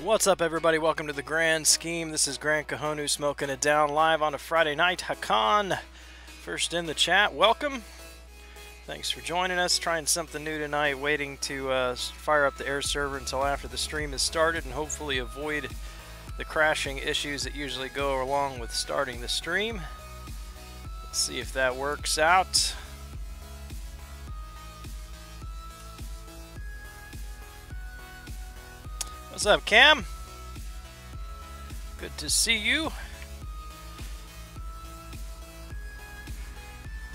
What's up, everybody? Welcome to the Gran Scheme. This is Gran Kahonu smoking it down live on a Friday night. Hakan, first in the chat. Welcome. Thanks for joining us. Trying something new tonight. Waiting to fire up the air server until after the stream is started and hopefully avoid the crashing issues that usually go along with starting the stream. Let's see if that works out. What's up, Cam? Good to see you.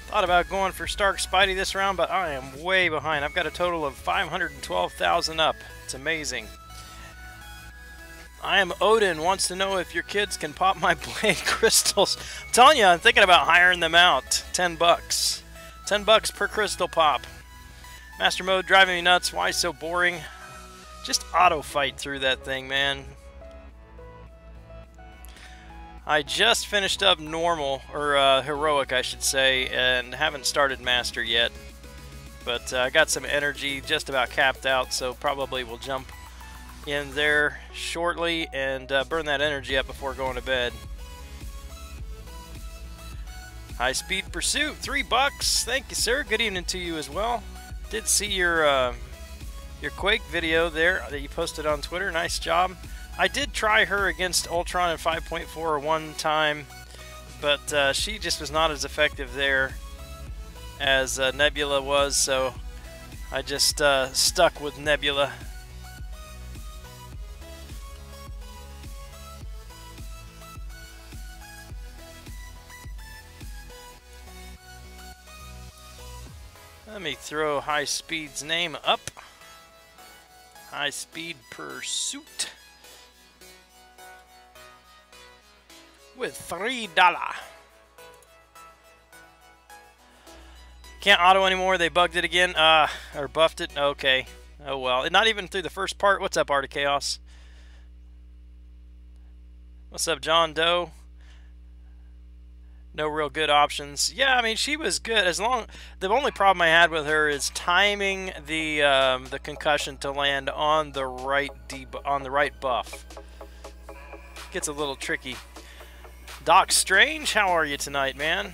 Thought about going for Stark Spidey this round, but I am way behind. I've got a total of 512,000 up. It's amazing. I am Odin. Wants to know if your kids can pop my blade crystals. I'm telling you, I'm thinking about hiring them out. 10 bucks. 10 bucks per crystal pop. Master mode driving me nuts. Why so boring? Just auto fight through that thing, man. I just finished up normal, or heroic I should say, and haven't started master yet. But I got some energy, just about capped out, so probably will jump in there shortly and burn that energy up before going to bed. High Speed Pursuit, 3 bucks. Thank you, sir. Good evening to you as well. Did see your Quake video there that you posted on Twitter. Nice job. I did try her against Ultron in 5.4 one time, but she just was not as effective there as Nebula was, so I just stuck with Nebula. Let me throw High Speed's name up. High Speed Pursuit with $3. Can't auto anymore. They bugged it again. Or buffed it. Okay. Oh well. Not even through the first part. What's up, Art of Chaos? What's up, John Doe? No real good options. Yeah, I mean, she was good. The only problem I had with her is timing the concussion to land on the right buff. Gets a little tricky. Doc Strange, how are you tonight, man?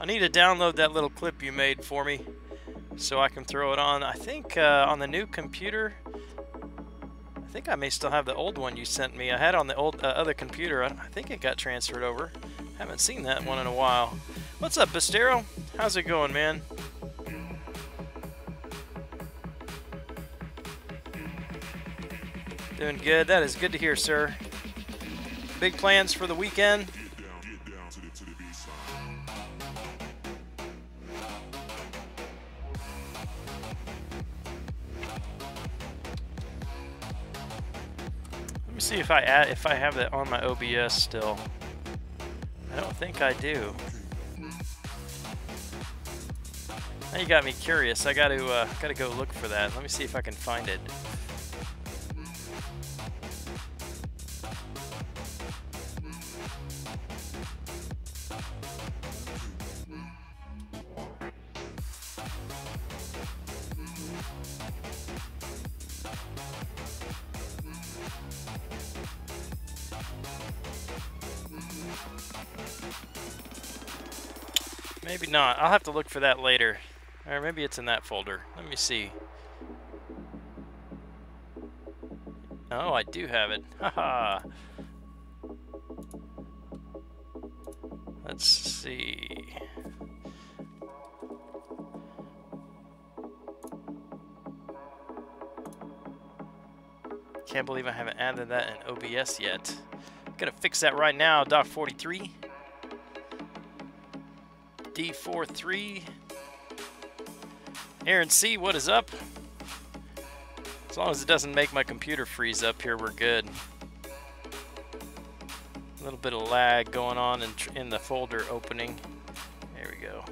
I need to download that little clip you made for me so I can throw it on. I think on the new computer. I think I may still have the old one you sent me. I had on the old other computer. I think it got transferred over. Haven't seen that one in a while. What's up, Bastero? How's it going, man? Doing good. That is good to hear, sir. Big plans for the weekend? See if I have that on my OBS still. I don't think I do. Now you got me curious. I gotta go look for that. Let me see if I can find it. Maybe not. I'll have to look for that later. Or maybe it's in that folder. Let me see. Oh, I do have it. Haha. Let's see. Can't believe I haven't added that in OBS yet. Gonna fix that right now. Doc 43. D43. Aaron C, what is up? As long as it doesn't make my computer freeze up here, we're good. A little bit of lag going on in the folder opening. There we go.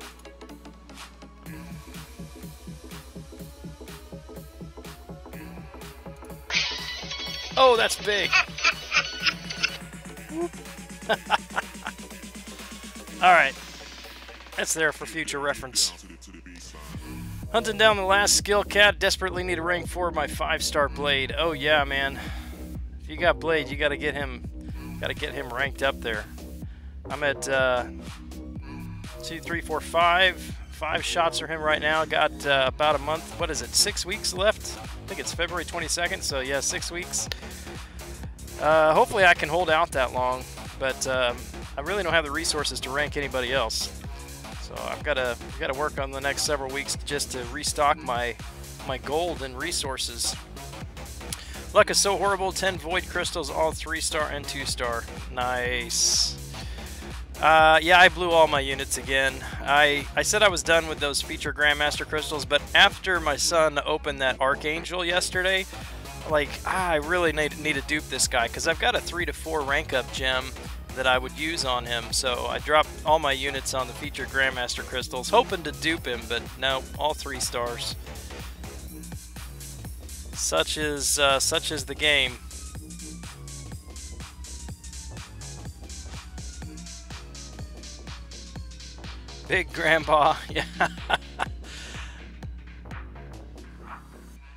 Oh, that's big. All right. That's there for future reference. Hunting down the last skill cat. Desperately need a rank 4 my 5-star blade. Oh yeah, man. If you got blade, you gotta get him ranked up there. I'm at 2, 3, 4, 5. 5 shots for him right now. Got about a month. What is it? 6 weeks left. I think it's February 22nd. So yeah, 6 weeks. Hopefully I can hold out that long, but I really don't have the resources to rank anybody else. So I've got to work on the next several weeks just to restock my gold and resources. Luck is so horrible. 10 void crystals, all 3-star and 2-star. Nice. Yeah, I blew all my units again. I said I was done with those feature Grandmaster crystals, but after my son opened that Archangel yesterday, like, I really need to dupe this guy, because I've got a 3 to 4 rank up gem that I would use on him, so I dropped all my units on the featured Grandmaster crystals, hoping to dupe him, but no, all 3 stars. Such is the game. Big Grandpa, yeah.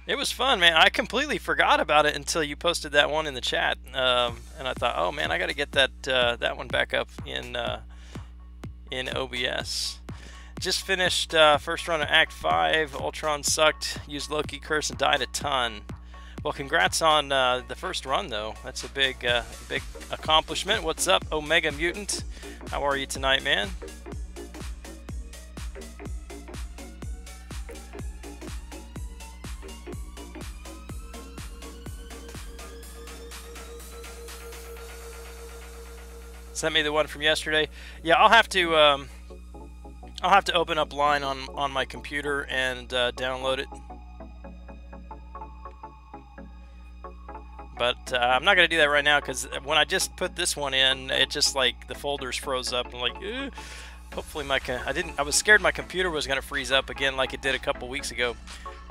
It was fun, man. I completely forgot about it until you posted that one in the chat, and I thought, oh man, I got to get that one back up in OBS. Just finished first run of Act 5. Ultron sucked, used Loki Curse, and died a ton. Well, congrats on the first run, though. That's a big accomplishment. What's up, Omega Mutant? How are you tonight, man? Sent me the one from yesterday. Yeah, I'll have to open up Line on my computer and download it. But I'm not gonna do that right now, because when I just put this one in, it just like the folders froze up. I'm like, ew. Hopefully I was scared my computer was gonna freeze up again like it did a couple weeks ago.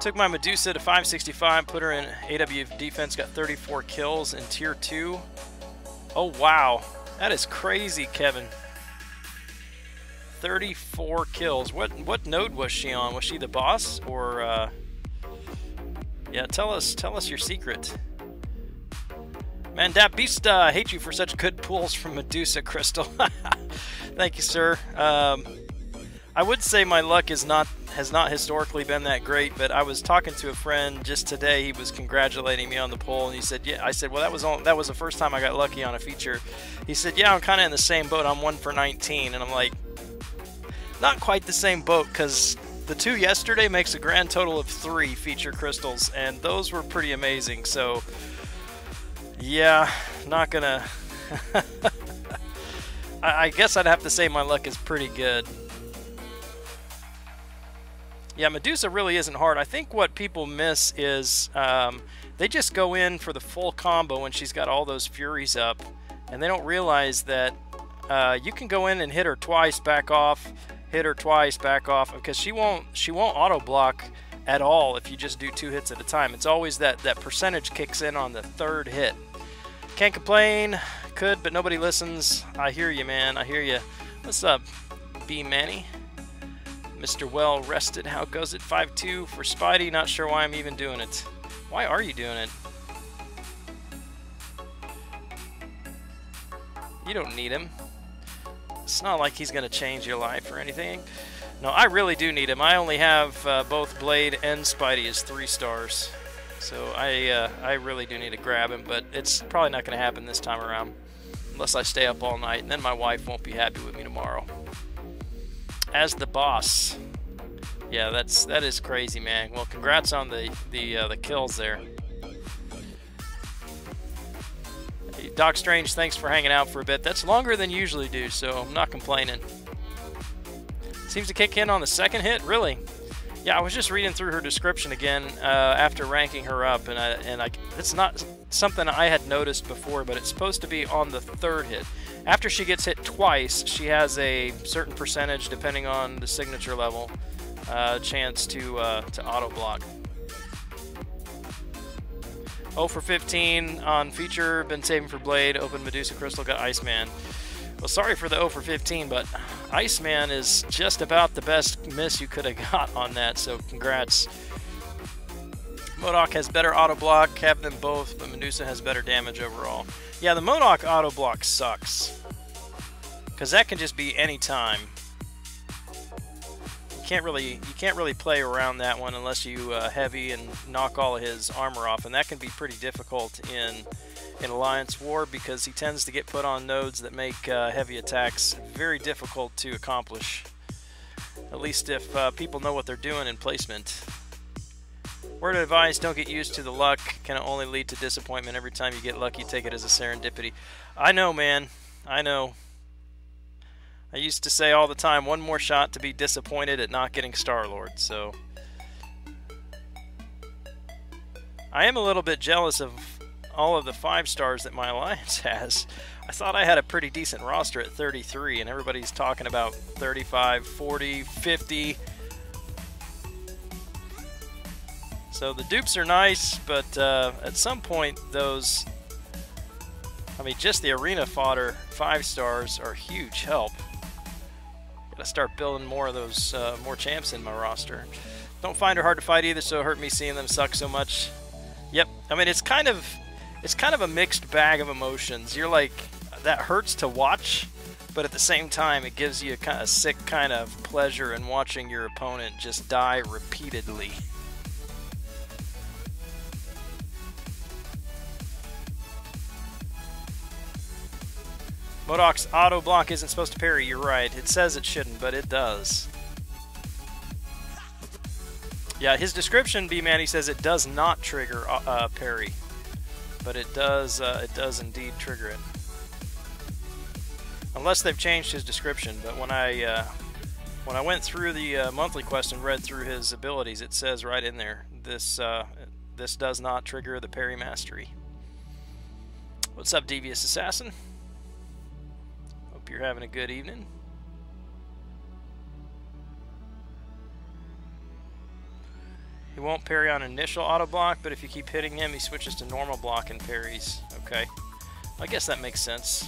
Took my Medusa to 565, put her in AW defense, got 34 kills in tier 2. Oh wow. That is crazy, Kevin. 34 kills. What node was she on? Was she the boss, or yeah, tell us your secret. Man, Dat Beast, I hate you for such good pulls from Medusa Crystal. Thank you, sir. I would say my luck has not historically been that great, but I was talking to a friend just today. He was congratulating me on the pull, and he said, "Yeah." I said, "Well, that was the first time I got lucky on a feature." He said, "Yeah, I'm kind of in the same boat. I'm 1 for 19," and I'm like, not quite the same boat, because the 2 yesterday makes a grand total of 3 feature crystals, and those were pretty amazing. So, yeah, not gonna. I guess I'd have to say my luck is pretty good. Yeah, Medusa really isn't hard. I think what people miss is they just go in for the full combo when she's got all those Furies up, and they don't realize that you can go in and hit her twice, back off, hit her twice, back off, because she won't auto block at all if you just do 2 hits at a time. It's always that percentage kicks in on the 3rd hit. Can't complain. Could, but nobody listens. I hear you, man. I hear you. What's up, B Manny? Mr. Well Rested, how goes it? 5-2 for Spidey. Not sure why I'm even doing it. Why are you doing it? You don't need him. It's not like he's going to change your life or anything. No, I really do need him. I only have both Blade and Spidey as 3 stars. So I really do need to grab him, but it's probably not going to happen this time around. Unless I stay up all night, and then my wife won't be happy with me tomorrow. As the boss. Yeah, that is crazy, man. Well, congrats on the kills there. Hey, Doc Strange, thanks for hanging out for a bit. That's longer than you usually do, so I'm not complaining. Seems to kick in on the second hit, really. Yeah, I was just reading through her description again after ranking her up, and it's not something I had noticed before, but it's supposed to be on the 3rd hit. After she gets hit twice, she has a certain percentage, depending on the signature level, chance to auto block. 0 for 15 on feature, been saving for Blade, open Medusa Crystal, got Iceman. Well, sorry for the 0 for 15, but Iceman is just about the best miss you could have got on that, so congrats. MODOK has better auto block, have them both, but Medusa has better damage overall. Yeah, the MODOK auto block sucks, because that can just be any time. You can't really play around that one unless you heavy and knock all of his armor off, and that can be pretty difficult in Alliance War because he tends to get put on nodes that make heavy attacks very difficult to accomplish. At least if people know what they're doing in placement. Word of advice, don't get used to the luck. Can only lead to disappointment. Every time you get lucky, take it as a serendipity. I know, man. I know. I used to say all the time, one more shot to be disappointed at not getting Star-Lord, so... I am a little bit jealous of all of the 5 stars that my alliance has. I thought I had a pretty decent roster at 33, and everybody's talking about 35, 40, 50. So the dupes are nice, but at some point those... I mean, just the arena fodder 5 stars are huge help. Gotta start building more of those, more champs in my roster. Don't find her hard to fight either, so it hurt me seeing them suck so much. Yep, I mean, it's kind of a mixed bag of emotions. You're like, that hurts to watch, but at the same time, it gives you a kind of sick kind of pleasure in watching your opponent just die repeatedly. MODOK's auto block isn't supposed to parry, you're right. It says it shouldn't, but it does. Yeah, his description, B-Man, he says it does not trigger parry. But it does indeed trigger it. Unless they've changed his description, but when I went through the monthly quest and read through his abilities, it says right in there, this does not trigger the parry mastery. What's up, Devious Assassin? Hope you're having a good evening. He won't parry on initial auto block, but if you keep hitting him, he switches to normal block and parries. Okay. I guess that makes sense.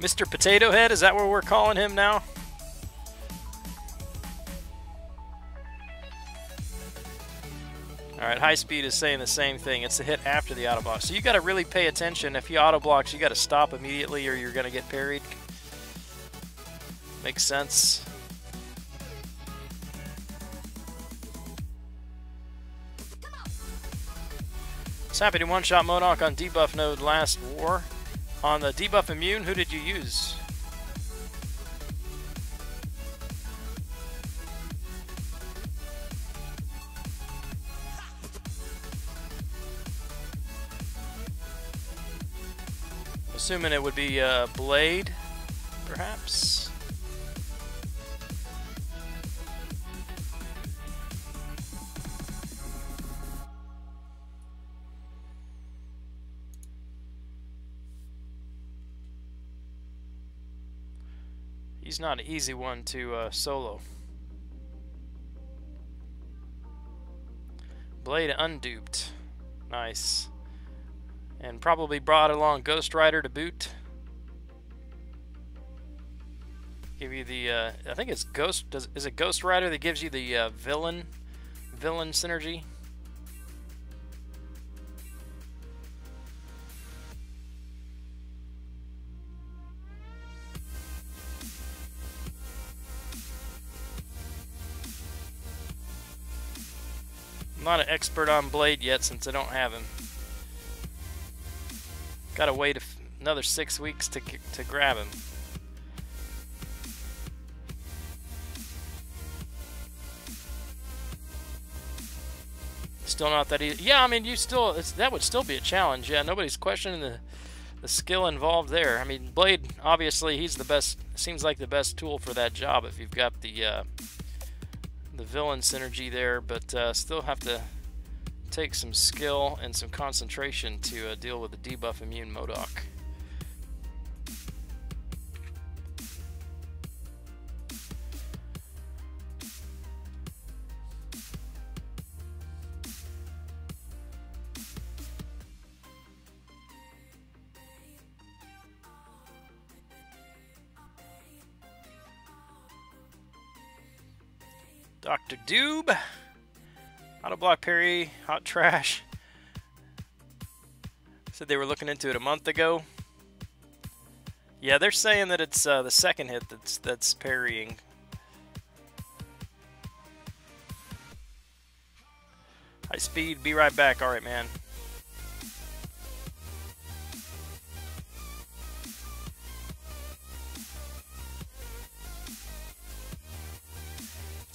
Mr. Potato Head, is that what we're calling him now? Alright, high speed is saying the same thing. It's the hit after the auto block. So you gotta really pay attention. If he auto blocks, you gotta stop immediately or you're gonna get parried. Makes sense. Was happy to one-shot MODOK on debuff node last war. On the debuff immune, who did you use? Assuming it would be Blade, perhaps. He's not an easy one to solo. Blade unduped. Nice. And probably brought along Ghost Rider to boot. Give you the, I think it's Ghost, is it Ghost Rider that gives you the villain synergy? not an expert on Blade yet since I don't have him. Gotta wait another 6 weeks to grab him. Still not that easy. Yeah, I mean, that would still be a challenge. Yeah, nobody's questioning the skill involved there. I mean, Blade, obviously, he's the best. Seems like the best tool for that job if you've got the villain synergy there, but still have to take some skill and some concentration to deal with the debuff immune MODOK. Dr. Doob, auto block parry, hot trash. Said they were looking into it a month ago. Yeah, they're saying that it's the second hit that's parrying. High speed, be right back. All right, man.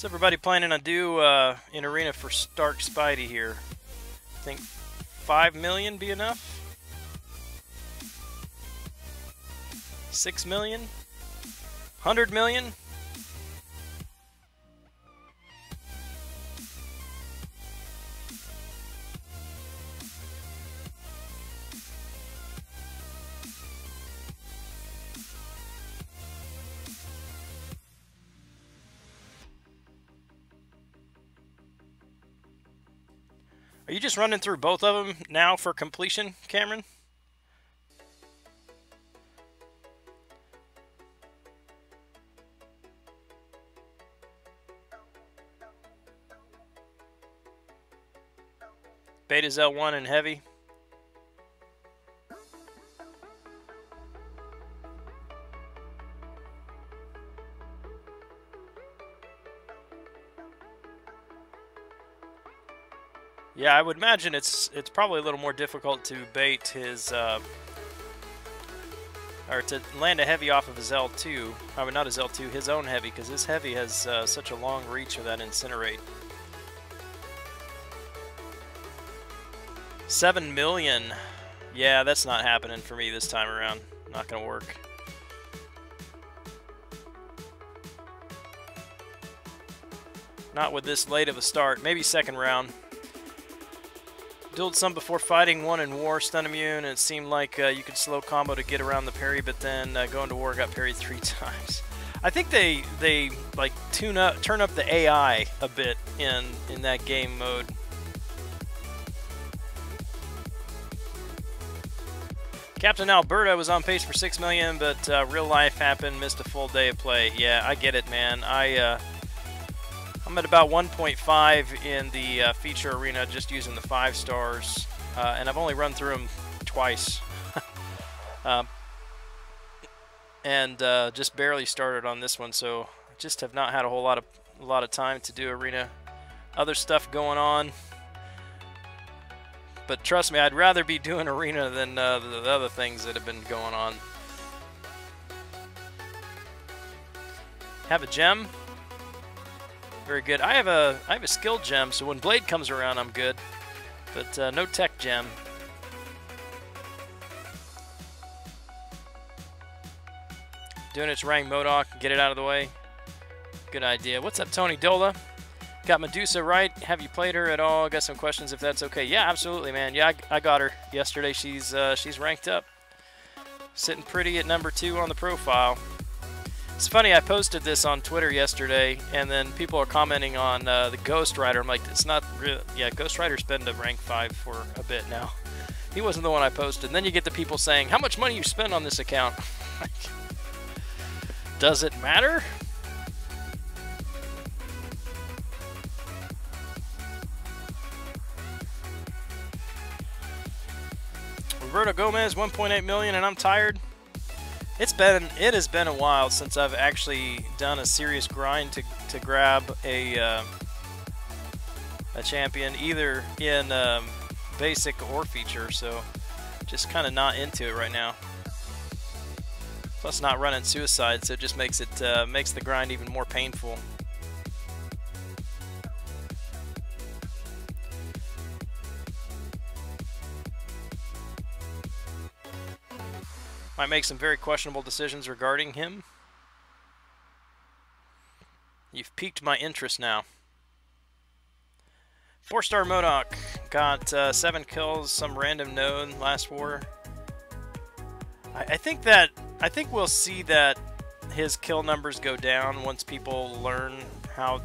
What's everybody planning to do in Arena for Stark Spidey here? I think 5 million be enough? 6 million? 100 million? Are you just running through both of them now for completion, Cameron? Beta's L1 and heavy. Yeah, I would imagine it's probably a little more difficult to bait his or to land a heavy off of his L2. I mean, not his L2, his own heavy, because his heavy has such a long reach with that incinerate. 7 million. Yeah, that's not happening for me this time around. Not gonna work. Not with this late of a start. Maybe second round. Dueled some before fighting, one in war, stun immune, and it seemed like you could slow combo to get around the parry, but then going to war got parried 3 times. I think they like turn up the AI a bit in that game mode. Captain Alberta was on pace for 6 million, but real life happened, missed a full day of play. Yeah, I get it, man. I'm at about 1.5 in the feature arena, just using the 5 stars, and I've only run through them twice, and just barely started on this one. So I just have not had a lot of time to do arena. Other stuff going on, but trust me, I'd rather be doing arena than the other things that have been going on. Have a gem. Very good. I have a skill gem, so when Blade comes around, I'm good. But no tech gem. Doing its Rang MODOK, get it out of the way. Good idea. What's up, Tony Dola? Got Medusa right. Have you played her at all? Got some questions if that's okay. Yeah, absolutely, man. Yeah, I got her yesterday. She's ranked up. Sitting pretty at number 2 on the profile. It's funny, I posted this on Twitter yesterday, and then people are commenting on the Ghost Rider. I'm like, it's not real. Yeah, Ghost Rider's been to rank 5 for a bit now. He wasn't the one I posted. And then you get the people saying, how much money you spend on this account? Does it matter? Roberto Gomez, 1.8 million, and I'm tired. It has been a while since I've actually done a serious grind to grab a a champion either in basic or feature, so just kind of not into it right now. Plus not running suicide, so it just makes it makes the grind even more painful. Might make some very questionable decisions regarding him. You've piqued my interest now. 4-star Modok got 7 kills, some random node last war. I think we'll see that his kill numbers go down once people learn how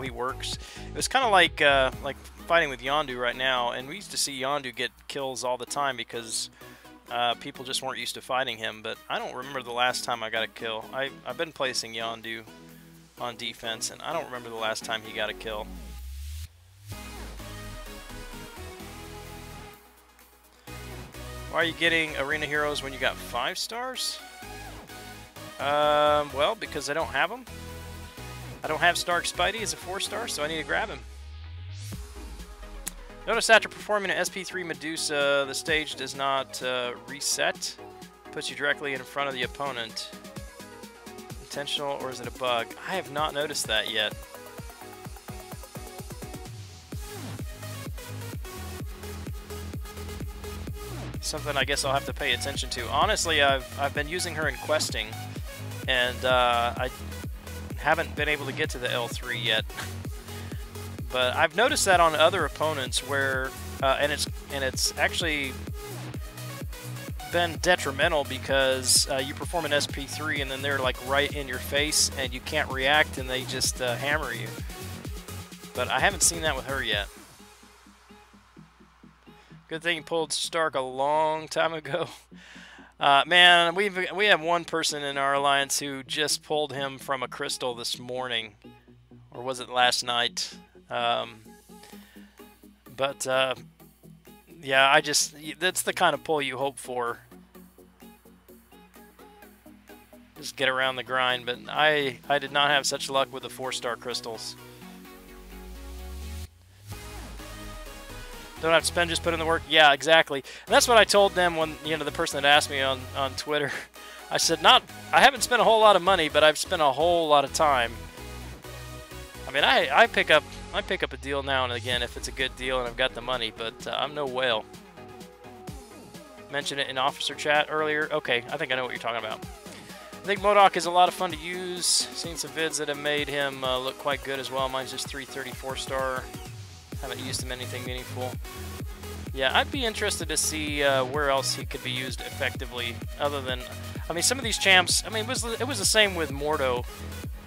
he works. It was kind of like fighting with Yondu right now, and we used to see Yondu get kills all the time because people just weren't used to fighting him. But I don't remember the last time I got a kill. I've been placing Yondu on defense, and I don't remember the last time he got a kill. Why are you getting Arena Heroes when you got 5 stars? Well, because I don't have them. I don't have Stark Spidey as a 4-star, so I need to grab him. Notice after performing an SP3 Medusa, the stage does not reset. Puts you directly in front of the opponent. Intentional, or is it a bug? I have not noticed that yet. Something I guess I'll have to pay attention to. Honestly, I've been using her in questing, and I haven't been able to get to the L3 yet. But I've noticed that on other opponents where, and it's actually been detrimental because you perform an SP3 and then they're like right in your face and you can't react and they just hammer you. But I haven't seen that with her yet. Good thing you pulled Stark a long time ago. Man, we have one person in our alliance who just pulled him from a crystal this morning, or was it last night? Yeah, that's the kind of pull you hope for. Just get around the grind, but I did not have such luck with the 4-star crystals. Don't have to spend, just put in the work. Yeah, exactly. And that's what I told them when, you know, the person that asked me on Twitter. I said, I haven't spent a whole lot of money, but I've spent a whole lot of time. I mean, I pick up a deal now and again if it's a good deal and I've got the money, but I'm no whale. Mentioned it in officer chat earlier. Okay, I think I know what you're talking about. I think Modok is a lot of fun to use. Seen some vids that have made him look quite good as well. Mine's just 334-star. Haven't used him anything meaningful. Yeah, I'd be interested to see where else he could be used effectively, other than, I mean, some of these champs. I mean, it was the same with Mordo.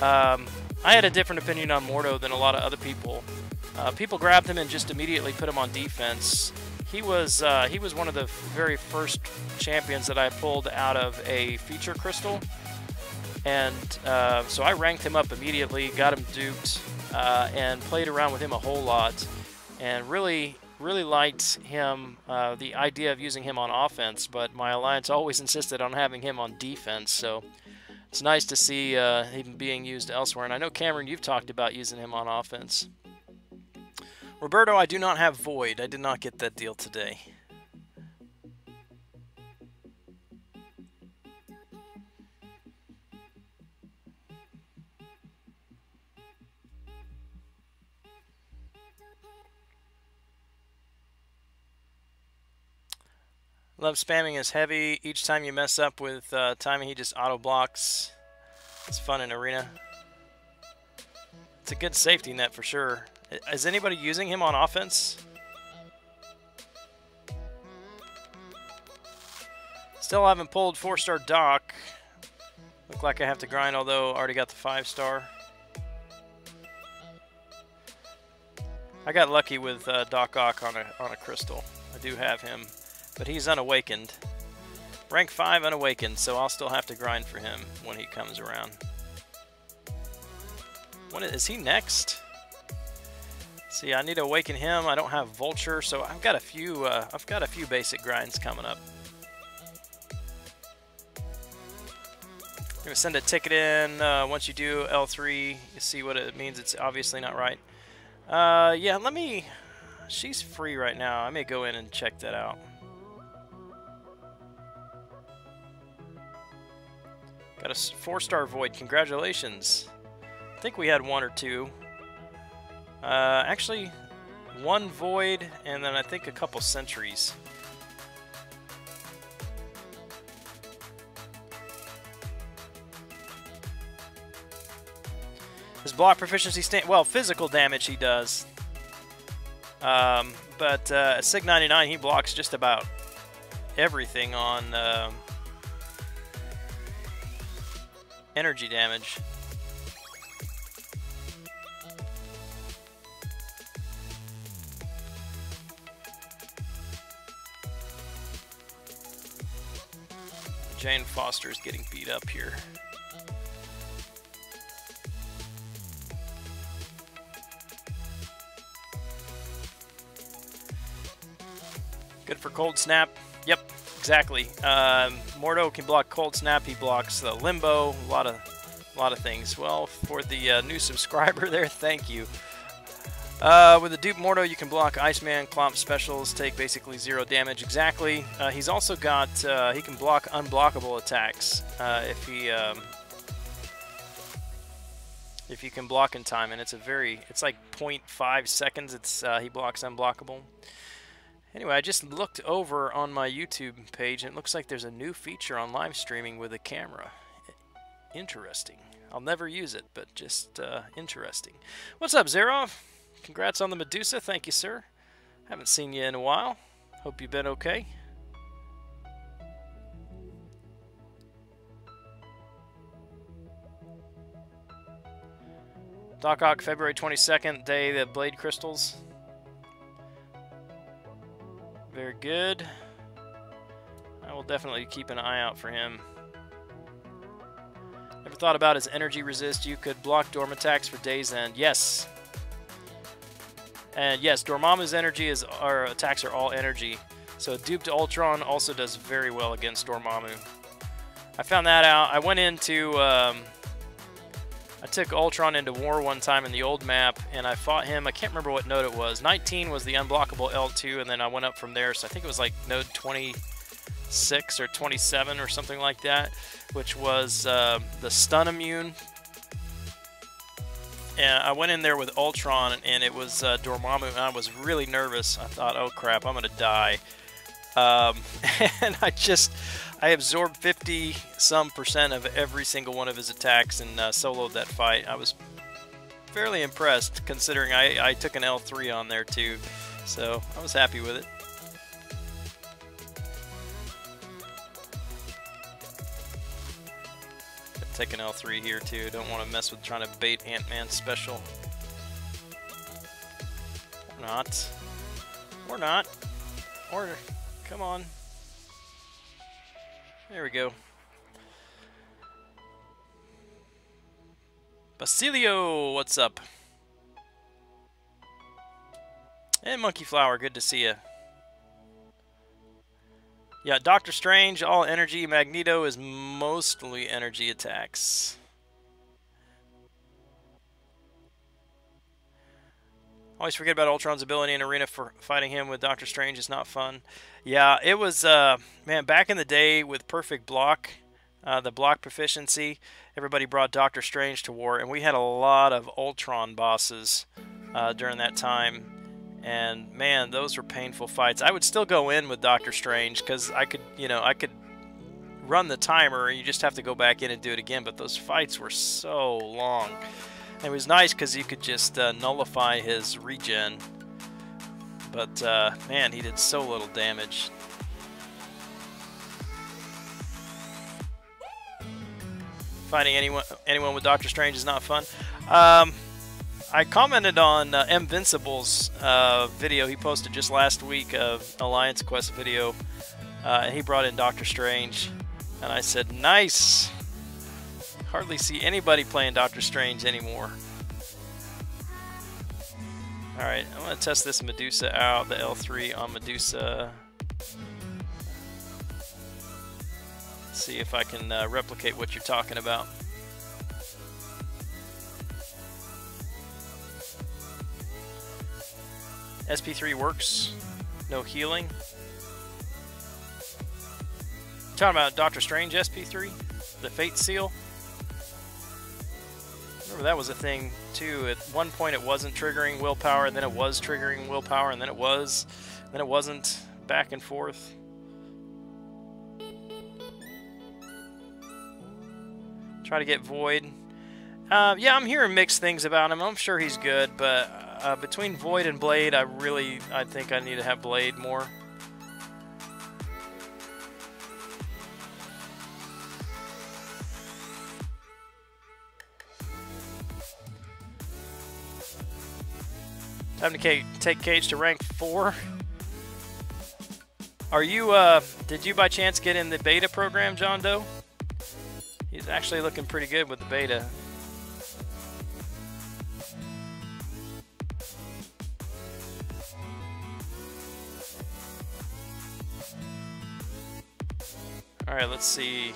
I had a different opinion on Mordo than a lot of other people. People grabbed him and just immediately put him on defense. He was one of the very first champions that I pulled out of a feature crystal, and so I ranked him up immediately, got him duped, and played around with him a whole lot. And really liked him, the idea of using him on offense, but my alliance always insisted on having him on defense, so it's nice to see him being used elsewhere. And I know, Cameron, you've talked about using him on offense. Roberto, I do not have Void. I did not get that deal today. Love spamming is heavy. Each time you mess up with timing, he just auto-blocks. It's fun in Arena. It's a good safety net for sure. Is anybody using him on offense? Still haven't pulled 4-star Doc. Look like I have to grind, although I already got the 5-star. I got lucky with Doc Ock on a crystal. I do have him. But he's unawakened. Rank 5 unawakened, so I'll still have to grind for him when he comes around. Is he next? See, I need to awaken him. I don't have Vulture, so I've got a few basic grinds coming up. I'm gonna send a ticket in. Once you do L3, you see what it means. It's obviously not right. Yeah, let me... She's free right now. I may go in and check that out. Got a 4-star void. Congratulations. I think we had 1 or 2. Actually, 1 void, and then I think a couple sentries. His block proficiency well, physical damage he does. But at Sig 99, he blocks just about everything on energy damage. Jane Foster is getting beat up here. Good for Cold Snap. Yep, exactly. Mordo can block Cold Snap. He blocks the Limbo. A lot of things. Well, for the new subscriber there, thank you. With the Dupe Mordo, you can block Iceman, Clomp specials, take basically 0 damage. Exactly. He's also got he can block unblockable attacks if you can block in time, and it's like 0.5 seconds. It's he blocks unblockable. Anyway, I just looked over on my YouTube page, and it looks like there's a new feature on live streaming with a camera. Interesting. I'll never use it, but just interesting. What's up, Zerov? Congrats on the Medusa. Thank you, sir. Haven't seen you in a while. Hope you've been okay. Doc Ock, February 22nd, day of Blade Crystals. Very good. I will definitely keep an eye out for him. Never thought about his energy resist. You could block Dorm attacks for Day's End. Yes. And yes, Dormammu's energy our attacks are all energy. So Duped Ultron also does very well against Dormammu. I found that out. I went into... I took Ultron into war one time in the old map, and I fought him. I can't remember what node it was. 19 was the unblockable L2, and then I went up from there. So I think it was like node 26 or 27 or something like that, which was the stun immune. And I went in there with Ultron, and it was Dormammu, and I was really nervous. I thought, oh crap, I'm going to die. And I absorbed 50-some% of every single one of his attacks and soloed that fight. I was fairly impressed, considering I took an L3 on there too. So I was happy with it. Take an L3 here too. Don't want to mess with trying to bait Ant-Man's special. Or not. Or not. Or, come on. There we go. Basilio, what's up? And Monkey Flower, good to see you. Yeah, Doctor Strange, all energy. Magneto is mostly energy attacks. Always forget about Ultron's ability in Arena for fighting him with Doctor Strange is not fun. Yeah, it was, man, back in the day with Perfect Block, the block proficiency, everybody brought Doctor Strange to war, and we had a lot of Ultron bosses during that time. And man, those were painful fights. I would still go in with Doctor Strange because I could, I could run the timer and you just have to go back in and do it again. But those fights were so long. And it was nice because you could just nullify his regen. But man, he did so little damage. Fighting anyone with Doctor Strange is not fun. I commented on Mvincible's video he posted just last week of Alliance Quest video, and he brought in Doctor Strange, and I said, nice! Hardly see anybody playing Doctor Strange anymore. Alright, I'm going to test this Medusa out, the L3 on Medusa. See if I can replicate what you're talking about. SP3 works. No healing. Talking about Doctor Strange SP3, the Fate Seal. Remember that was a thing too. At one point it wasn't triggering willpower, and then it was triggering willpower, and then it was, then it wasn't. Back and forth. Try to get Void. Yeah, I'm hearing mixed things about him. I'm sure he's good, but between Void and Blade, I think I need to have Blade more. Time to take Cage to rank 4. Are you, did you by chance get in the beta program, John Doe? He's actually looking pretty good with the beta. All right, let's see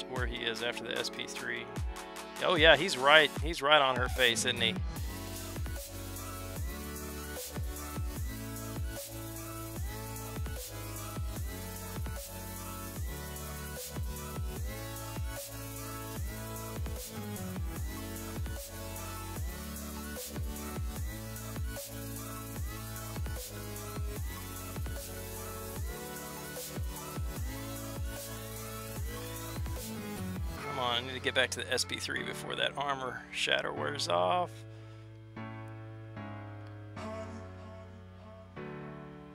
where he is after the SP3. Oh yeah, he's right on her face, isn't he? I need to get back to the SP3 before that armor shatter wears off.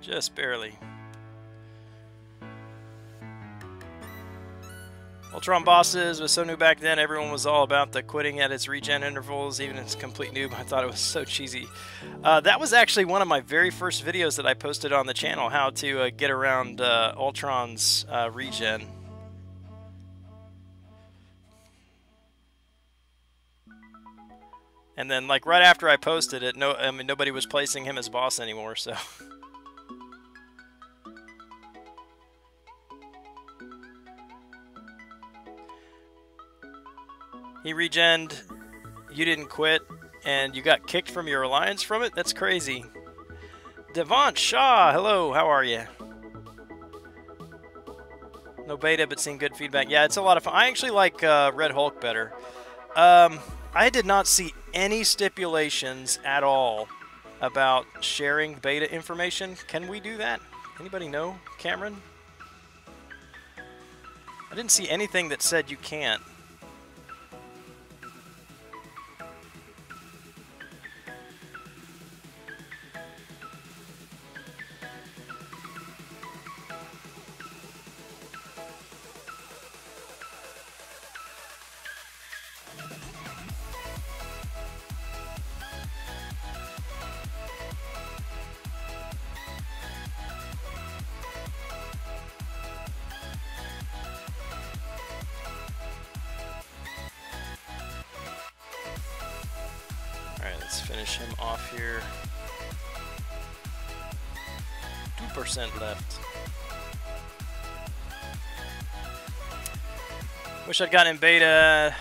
Just barely. Ultron bosses was so new back then. Everyone was all about the quitting at its regen intervals, even as a complete noob. I thought it was so cheesy. That was actually one of my very first videos that I posted on the channel, how to get around Ultron's regen. And then, like, right after I posted it, nobody was placing him as boss anymore, so. He regened, you didn't quit, and you got kicked from your alliance from it? That's crazy. Devant Shaw, hello, how are you? No beta, but seeing good feedback. Yeah, it's a lot of fun. I actually like Red Hulk better. I did not see any stipulations at all about sharing beta information. Can we do that? Anybody know, Cameron? I didn't see anything that said you can't. Let's finish him off here. 2% left. Wish I'd gotten in beta.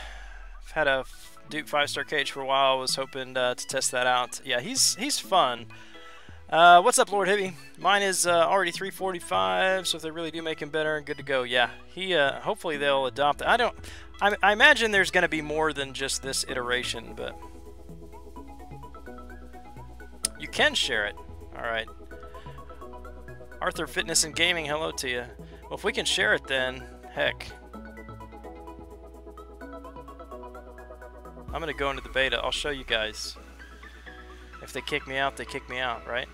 I've had a Duke 5-star cage for a while. I was hoping to test that out. Yeah, he's fun. What's up, Lord Hibby? Mine is already 345, so if they really do make him better, good to go. Yeah, he hopefully they'll adopt it. I imagine there's going to be more than just this iteration, but you can share it. All right. Arthur Fitness and Gaming, hello to you. Well, if we can share it, then heck. I'm gonna go into the beta. I'll show you guys. If they kick me out, they kick me out, right?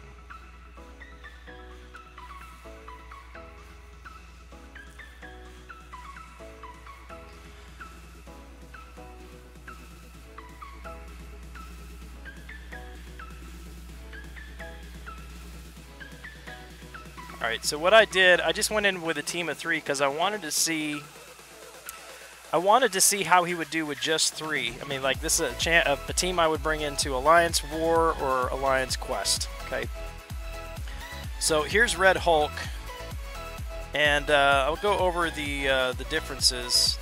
Alright, so what I did, I just went in with a team of 3 because I wanted to see how he would do with just 3. I mean, like, this is a team I would bring into Alliance War or Alliance Quest. Okay. So here's Red Hulk, and I'll go over the differences.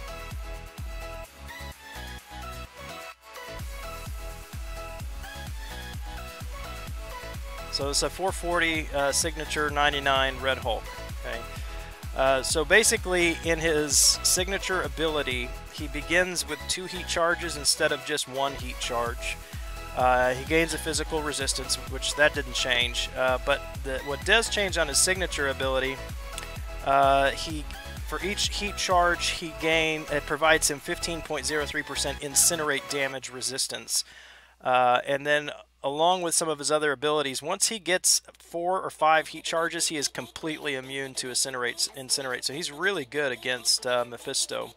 So it's a 440 signature 99 Red Hulk. Okay. So basically, in his signature ability, he begins with 2 heat charges instead of just 1 heat charge. He gains a physical resistance, which that didn't change. But what does change on his signature ability, for each heat charge it provides him 15.03% incinerate damage resistance. And then along with some of his other abilities, once he gets 4 or 5 heat charges, he is completely immune to incinerate. So he's really good against Mephisto.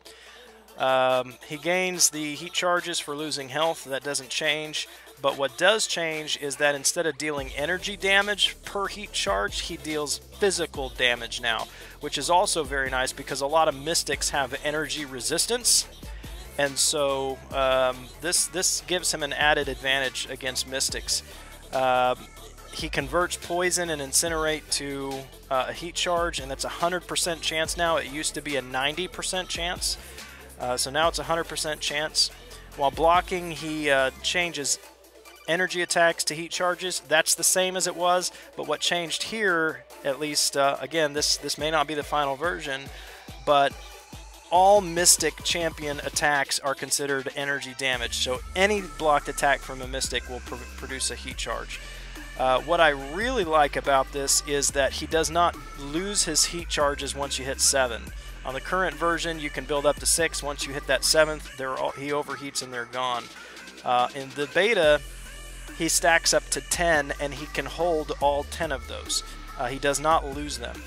He gains the heat charges for losing health. That doesn't change. But what does change is that instead of dealing energy damage per heat charge, he deals physical damage now, which is also very nice because a lot of mystics have energy resistance. And so this gives him an added advantage against mystics. He converts poison and incinerate to a heat charge, and that's a 100% chance now. It used to be a 90% chance. So now it's a 100% chance. While blocking, he changes energy attacks to heat charges. That's the same as it was, but what changed here, at least, again, this may not be the final version, but all Mystic champion attacks are considered energy damage. So any blocked attack from a Mystic will produce a heat charge. What I really like about this is that he does not lose his heat charges once you hit 7. On the current version, you can build up to 6. Once you hit that 7th, he overheats and they're gone. In the beta, he stacks up to 10, and he can hold all 10 of those. He does not lose them.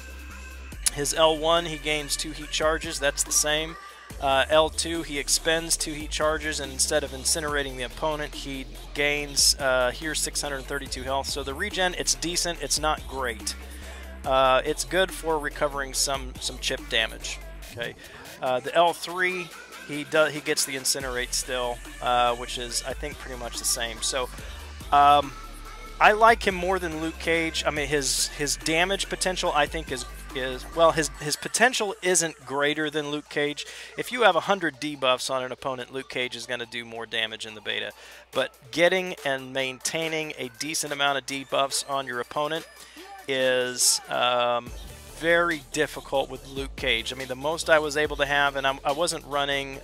His L1, he gains 2 heat charges. That's the same. L2, he expends 2 heat charges, and instead of incinerating the opponent, he gains here 632 health. So the regen, it's decent. It's not great. It's good for recovering some chip damage. Okay. The L3, he gets the incinerate still, which is, I think, pretty much the same. So I like him more than Luke Cage. I mean, his damage potential, I think, is well, his potential isn't greater than Luke Cage. If you have 100 debuffs on an opponent, Luke Cage is going to do more damage in the beta. But getting and maintaining a decent amount of debuffs on your opponent is very difficult with Luke Cage. I mean, the most I was able to have, and I wasn't running.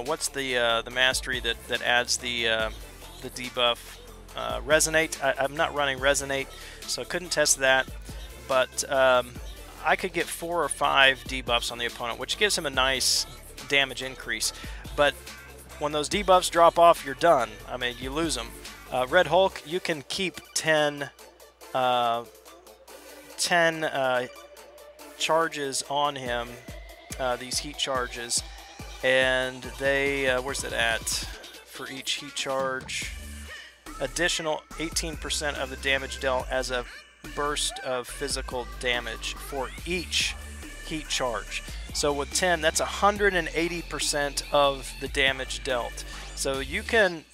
What's the mastery that adds the debuff? Resonate. I'm not running Resonate, so I couldn't test that. But I could get 4 or 5 debuffs on the opponent, which gives him a nice damage increase. But when those debuffs drop off, you're done. I mean, you lose them. Red Hulk, you can keep 10 charges on him, these heat charges, and they, where's it at? For each heat charge, additional 18% of the damage dealt as a burst of physical damage for each heat charge. So with 10, that's 180% of the damage dealt. So you can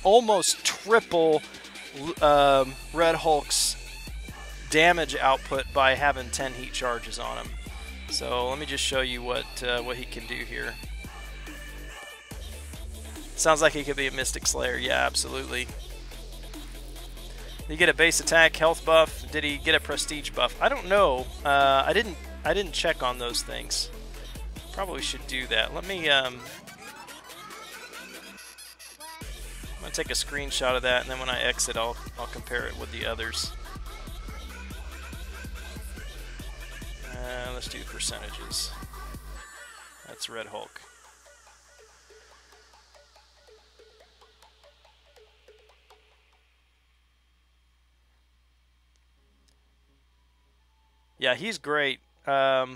almost triple Red Hulk's damage output by having 10 heat charges on him. So let me just show you what he can do here. Sounds like he could be a Mystic Slayer. Yeah, absolutely. Did he get a base attack health buff? Did he get a prestige buff? I don't know. I didn't check on those things. Probably should do that. Let me I'm gonna take a screenshot of that, and then when I exit, I'll compare it with the others. Let's do percentages. That's Red Hulk. Yeah, he's great. Let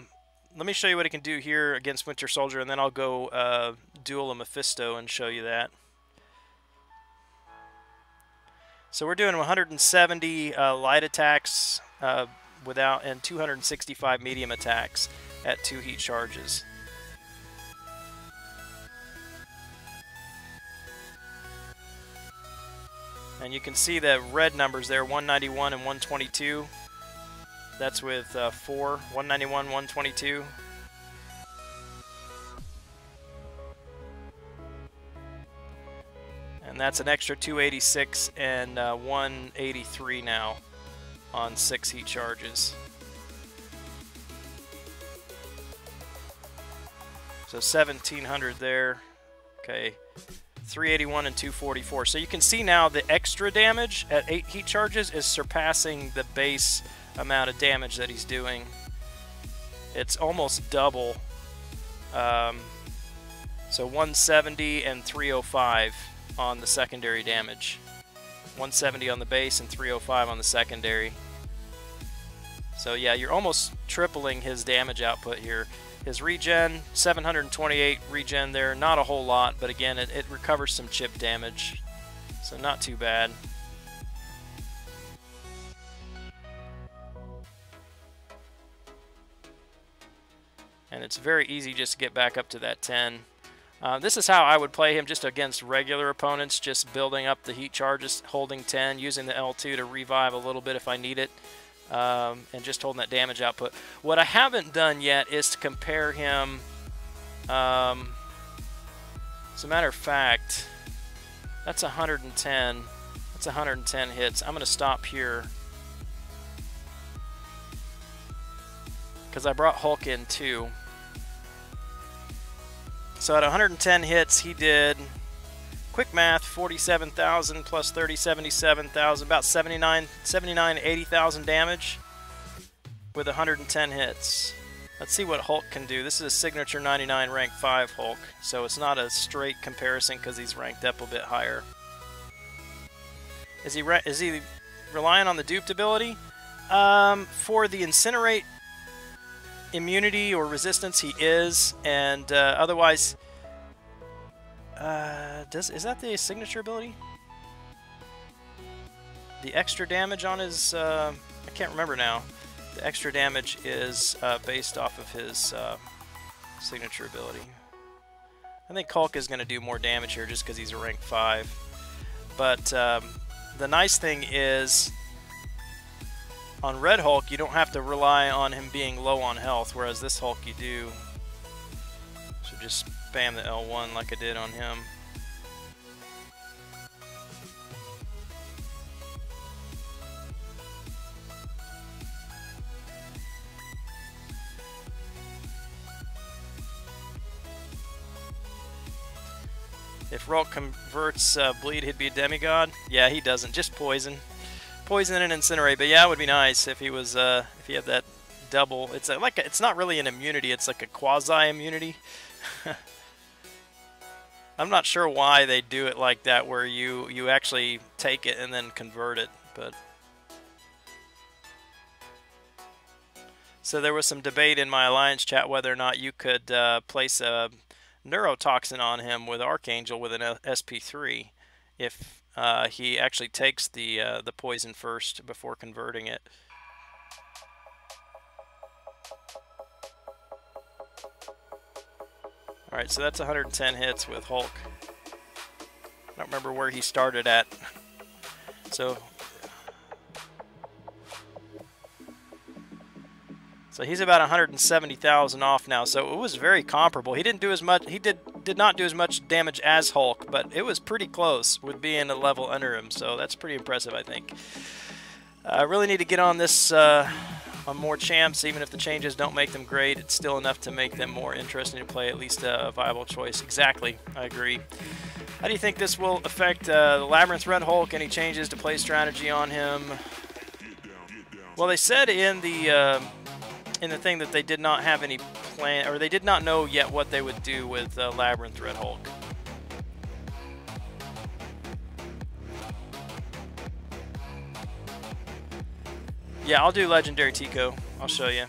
me show you what he can do here against Winter Soldier, and then I'll go duel a Mephisto and show you that. So we're doing 170 light attacks and 265 medium attacks at 2 heat charges. And you can see the red numbers there, 191 and 122. That's with 4, 191, 122. And And that's an extra 286 and 183 now on 6 heat charges. So 1700 there. Okay, 381 and 244. So you can see now the extra damage at 8 heat charges is surpassing the base amount of damage that he's doing. It's almost double. So 170 and 305 on the secondary damage. 170 on the base and 305 on the secondary. So yeah, you're almost tripling his damage output here. His regen, 728 regen there, not a whole lot, but again, it recovers some chip damage, so not too bad. And it's very easy just to get back up to that 10. This is how I would play him just against regular opponents, just building up the heat charges, holding 10, using the L2 to revive a little bit if I need it. And just holding that damage output. What I haven't done yet is to compare him. As a matter of fact, that's 110. That's 110 hits. I'm going to stop here because I brought Hulk in too. So at 110 hits, he did, quick math, 47,000 plus 30, 77,000, about 79, 80,000 damage with 110 hits. Let's see what Hulk can do. This is a signature 99 rank 5 Hulk, so it's not a straight comparison because he's ranked up a bit higher. Is he relying on the duped ability? For the Incinerate immunity or resistance, he is, and otherwise, is that the signature ability? The extra damage on his, I can't remember now. The extra damage is based off of his signature ability. I think Hulk is going to do more damage here just because he's a rank 5. But the nice thing is, on Red Hulk, you don't have to rely on him being low on health, whereas this Hulk you do. So just spam the L1 like I did on him. If Hulk converts bleed, he'd be a demigod. Yeah, he doesn't. Just poison. Poison and incinerate. But yeah, it would be nice if he was if he had that double. It's like it's not really an immunity. It's like a quasi immunity. I'm not sure why they do it like that, where you actually take it and then convert it. But so there was some debate in my alliance chat whether or not you could place a neurotoxin on him with Archangel with an SP3 if he actually takes the poison first before converting it. Alright, so that's 110 hits with Hulk. I don't remember where he started at. So he's about 170,000 off now. So it was very comparable. He didn't do as much. He did not do as much damage as Hulk, but it was pretty close with being a level under him. So that's pretty impressive, I think. I really need to get on this on more champs. Even if the changes don't make them great, it's still enough to make them more interesting to play. At least a viable choice. Exactly, I agree. How do you think this will affect the Labyrinth Red Hulk? Any changes to play strategy on him? Well, they said in the thing that they did not have any plan, or they did not know yet what they would do with Labyrinth Red Hulk. Yeah, I'll do Legendary Tico. I'll show you.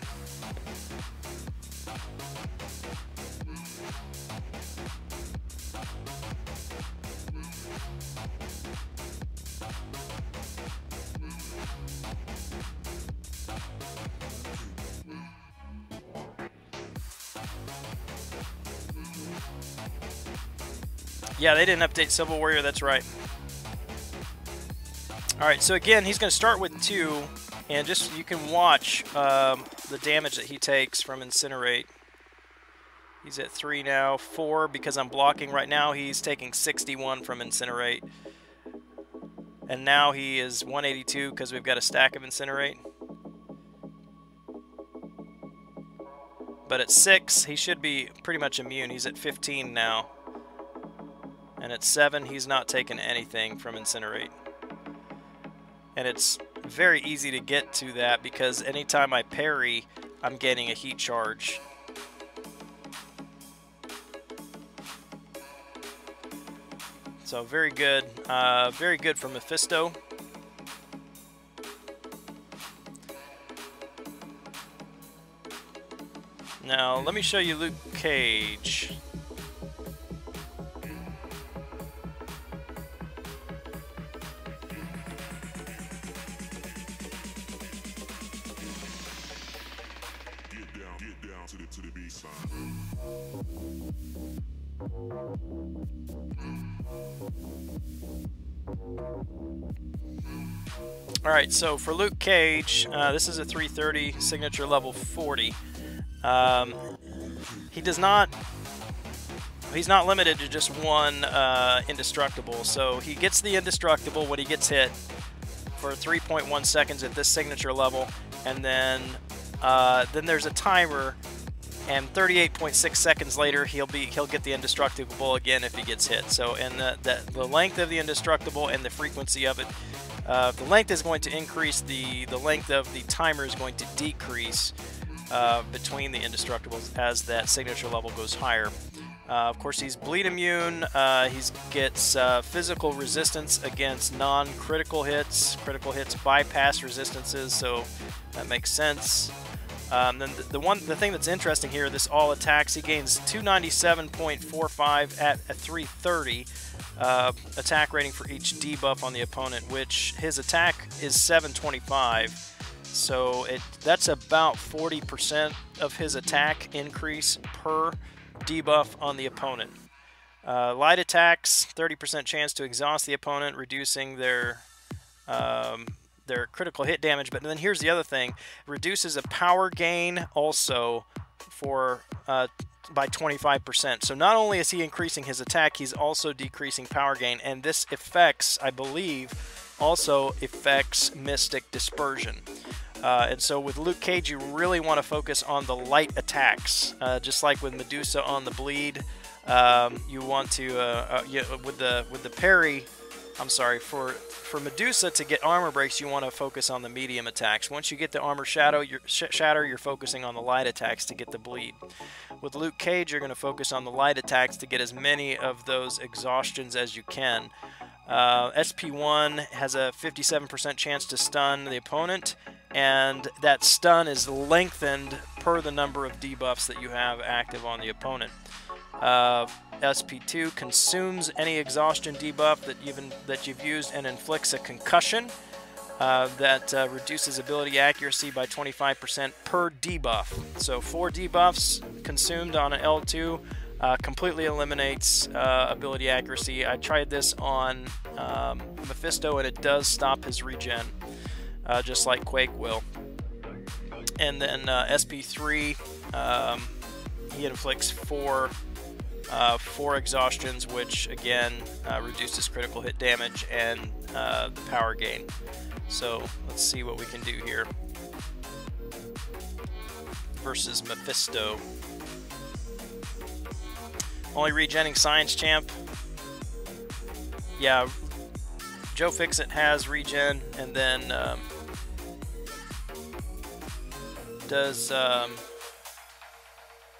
Yeah, they didn't update Civil Warrior, that's right. Alright, so again, he's going to start with 2, and just you can watch the damage that he takes from Incinerate. He's at 3 now. 4 because I'm blocking right now. He's taking 61 from Incinerate. And now he is 182 because we've got a stack of Incinerate. But at 6, he should be pretty much immune. He's at 15 now. And at 7, he's not taking anything from Incinerate. And it's very easy to get to that because anytime I parry, I'm getting a heat charge. So very good for Mephisto. Now let me show you Luke Cage. To the B side. All right, so for Luke Cage, this is a 330 signature level 40. He's not limited to just one indestructible, so he gets the indestructible when he gets hit for 3.1 seconds at this signature level, and then there's a timer, and 38.6 seconds later he'll get the indestructible again if he gets hit. So, and the length of the indestructible and the frequency of it, the length is going to increase, the length of the timer is going to decrease between the indestructibles as that signature level goes higher. Of course, he's bleed immune. He gets physical resistance against non-critical hits. Critical hits bypass resistances, so that makes sense. Then the thing that's interesting here, this all attacks, he gains 297.45 at a 330 attack rating for each debuff on the opponent, which his attack is 725. So that's about 40% of his attack increase per debuff on the opponent. Light attacks, 30% chance to exhaust the opponent, reducing their critical hit damage. But then here's the other thing: reduces a power gain also for by 25%. So not only is he increasing his attack, he's also decreasing power gain, and this affects, I believe, also affects Mystic Dispersion. And so with Luke Cage, you really want to focus on the light attacks, just like with Medusa on the bleed. You want to with the parry. I'm sorry, for Medusa to get armor breaks, you want to focus on the medium attacks. Once you get the armor shatter, you're focusing on the light attacks to get the bleed. With Luke Cage, you're going to focus on the light attacks to get as many of those exhaustions as you can. SP1 has a 57% chance to stun the opponent, and that stun is lengthened per the number of debuffs that you have active on the opponent. SP2 consumes any exhaustion debuff that you've used and inflicts a concussion that reduces ability accuracy by 25% per debuff. So 4 debuffs consumed on an L2 completely eliminates ability accuracy. I tried this on Mephisto, and it does stop his regen, just like Quake will. And then SP3, he inflicts 4 exhaustions, which again reduces critical hit damage and the power gain. So let's see what we can do here versus Mephisto. Only regenning Science Champ. Yeah, Joe Fixit has regen, and then does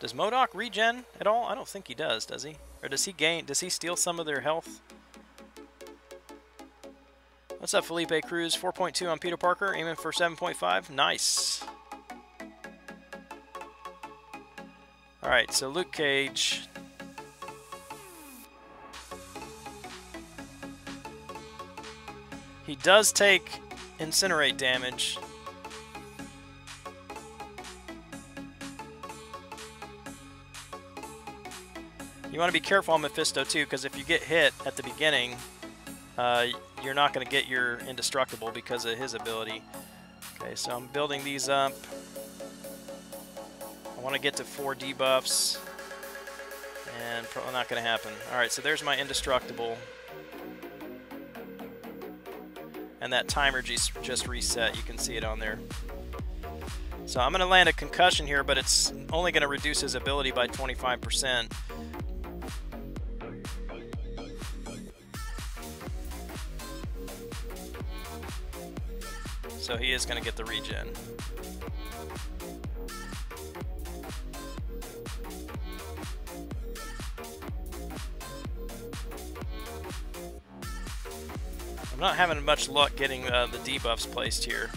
MODOK regen at all? I don't think he does he? Or does he gain? Does he steal some of their health? What's up, Felipe Cruz? 4.2 on Peter Parker, aiming for 7.5. Nice. Alright, so Luke Cage. He does take Incinerate damage. You want to be careful on Mephisto too, because if you get hit at the beginning, you're not going to get your indestructible because of his ability. Okay, so I'm building these up. I want to get to 4 debuffs. And probably not going to happen. Alright, so there's my indestructible. And that timer just reset. You can see it on there. So I'm going to land a concussion here, but it's only going to reduce his ability by 25%. So he is going to get the regen. I'm not having much luck getting the debuffs placed here.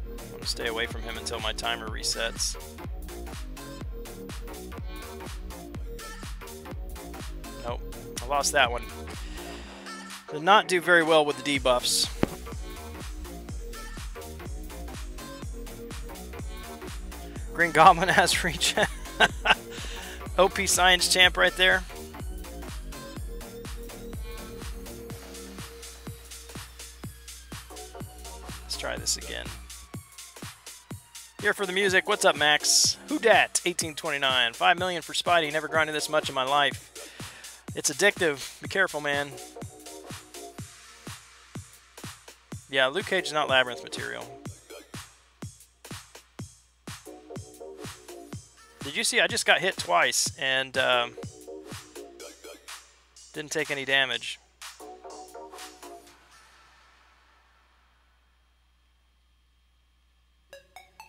I'm going to stay away from him until my timer resets. Nope, I lost that one. Did not do very well with the debuffs. Green Goblin has regen. OP Science Champ right there. Try this again. Here for the music. What's up, Max? Who dat? 1829. 5 million for Spidey. Never grinded this much in my life. It's addictive. Be careful, man. Yeah, Luke Cage is not Labyrinth material. Did you see? I just got hit twice and didn't take any damage.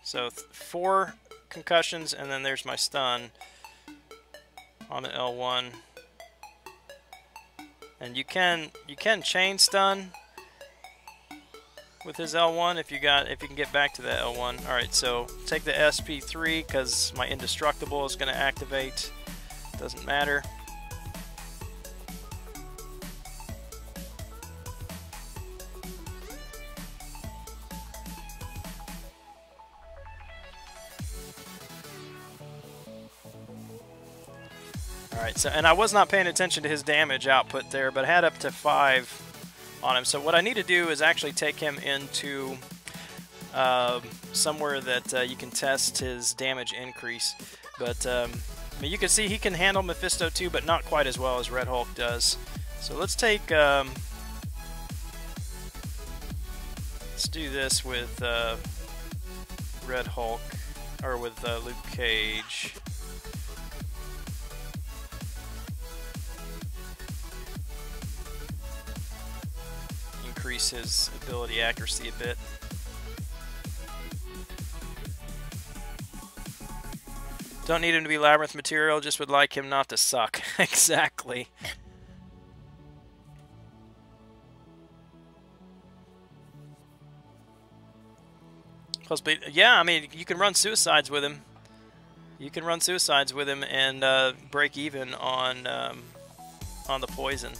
So 4 concussions, and then there's my stun on the L1. And you can chain stun with his L1 if you can get back to that L1. All right, so take the SP3 because my indestructible is going to activate. Doesn't matter. Alright, so, and I was not paying attention to his damage output there, but I had up to 5 on him. So what I need to do is actually take him into somewhere that you can test his damage increase. But I mean, you can see he can handle Mephisto too, but not quite as well as Red Hulk does. So let's take... let's do this with Red Hulk, or with Luke Cage. Increase his ability accuracy a bit. Don't need him to be Labyrinth material, just would like him not to suck. Exactly. Plus, yeah, I mean, you can run suicides with him. You can run suicides with him and break even on the poison.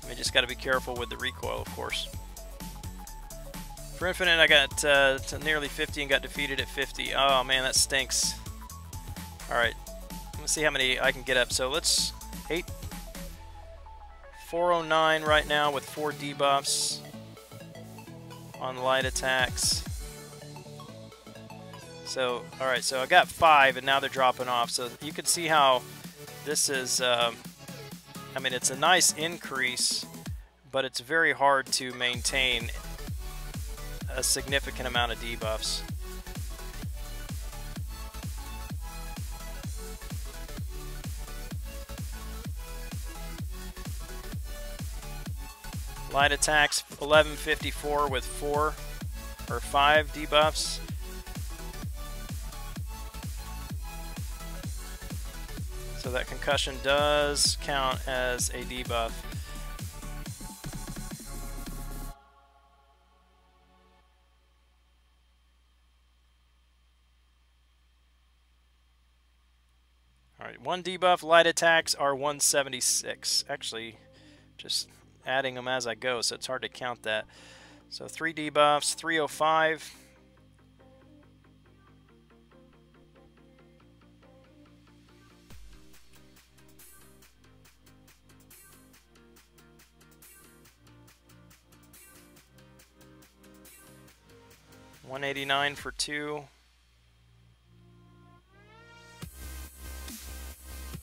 I mean, just got to be careful with the recoil, of course. For Infinite, I got to nearly 50 and got defeated at 50. Oh, man, that stinks. Alright, let's see how many I can get up. So let's... 409 right now with 4 debuffs on light attacks. So, alright, so I got 5 and now they're dropping off. So you can see how this is... I mean, it's a nice increase, but it's very hard to maintain a significant amount of debuffs. Light attacks 1154 with 4 or 5 debuffs. So that concussion does count as a debuff. Alright, 1 debuff, light attacks are 176. Actually, just adding them as I go, so it's hard to count that. So 3 debuffs, 305. $189 for 2.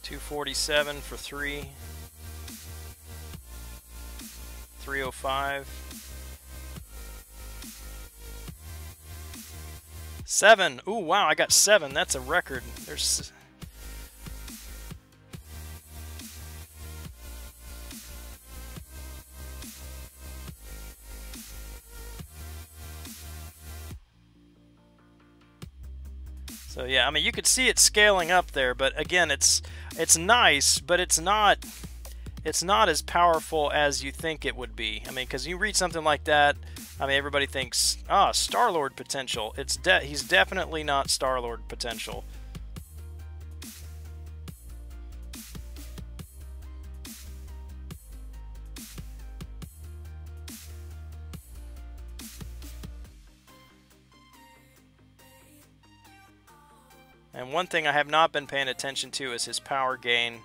247 for 3. 305. 7. Ooh, wow, I got 7. That's a record. There's... So yeah, I mean, you could see it scaling up there, but again, it's nice, but it's not as powerful as you think it would be. I mean, because you read something like that, I mean, everybody thinks, ah, Star-Lord potential. He's definitely not Star-Lord potential. And one thing I have not been paying attention to is his power gain.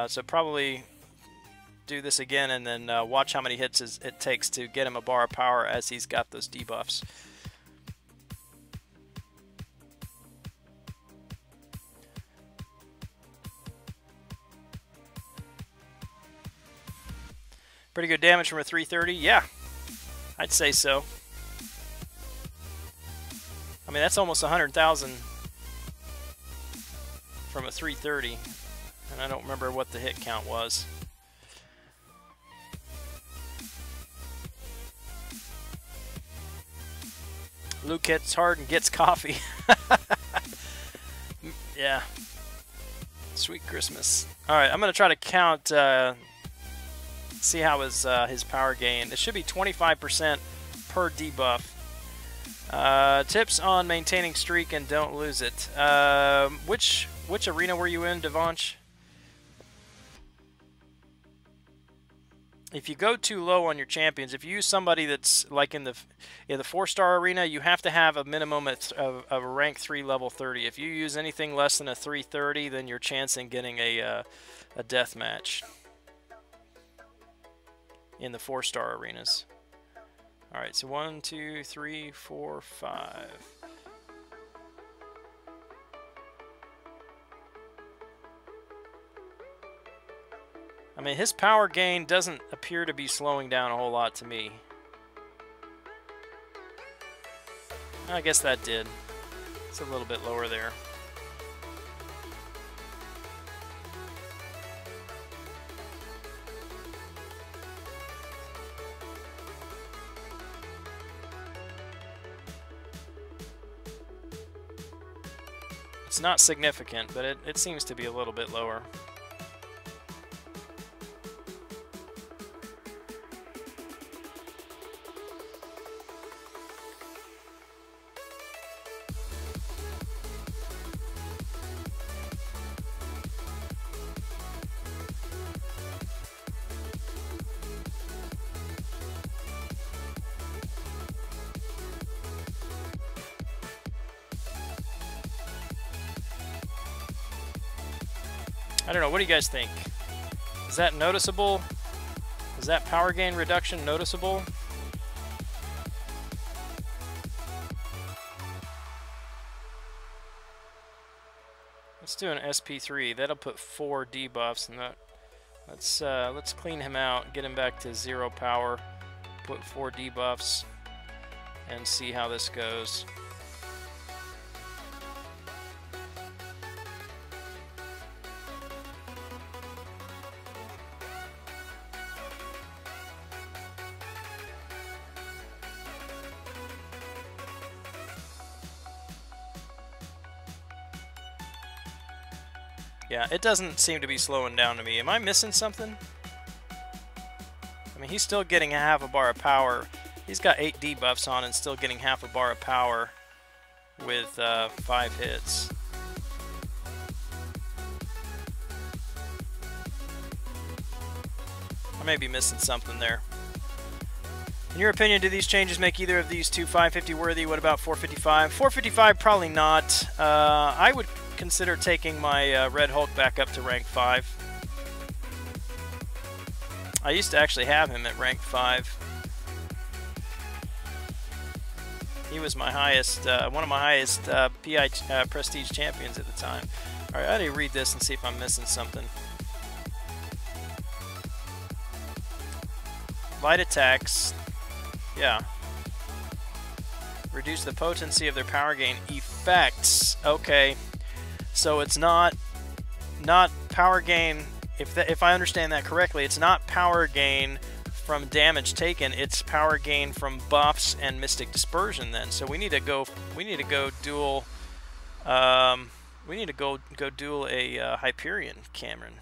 So probably do this again and then watch how many hits it takes to get him a bar of power as he's got those debuffs. Pretty good damage from a 330? Yeah, I'd say so. I mean, that's almost 100,000 from a 330. And I don't remember what the hit count was. Luke hits hard and gets coffee. Yeah. Sweet Christmas. Alright, I'm going to try to count, see how his power gain. It should be 25% per debuff. Tips on maintaining streak and don't lose it. Which arena were you in, Devanch? If you go too low on your champions, if you use somebody that's like in the 4-star arena, you have to have a minimum of a rank 3 level 30. If you use anything less than a 330, then you're chancing getting a death match in the 4-star arenas. All right, so 1, 2, 3, 4, 5. I mean, his power gain doesn't appear to be slowing down a whole lot to me. I guess that did. It's a little bit lower there. It's not significant, but it seems to be a little bit lower. I don't know, what do you guys think? Is that noticeable? Is that power gain reduction noticeable? Let's do an SP3. That'll put 4 debuffs, and let's clean him out, get him back to 0 power, put 4 debuffs, and see how this goes. Yeah, it doesn't seem to be slowing down to me. Am I missing something? I mean, he's still getting half a bar of power. He's got 8 debuffs on and still getting half a bar of power with 5 hits. I may be missing something there. In your opinion, do these changes make either of these two 550 worthy? What about 455? 455, probably not. I would consider taking my Red Hulk back up to rank 5. I used to actually have him at rank 5. He was my highest, one of my highest PI prestige champions at the time. All right, I need to read this and see if I'm missing something. Light attacks, yeah. Reduce the potency of their power gain effects. Okay, so it's not power gain. If I understand that correctly, it's not power gain from damage taken. It's power gain from buffs and Mystic Dispersion. Then, so we need to go duel. We need to go duel a Hyperion, Cameron.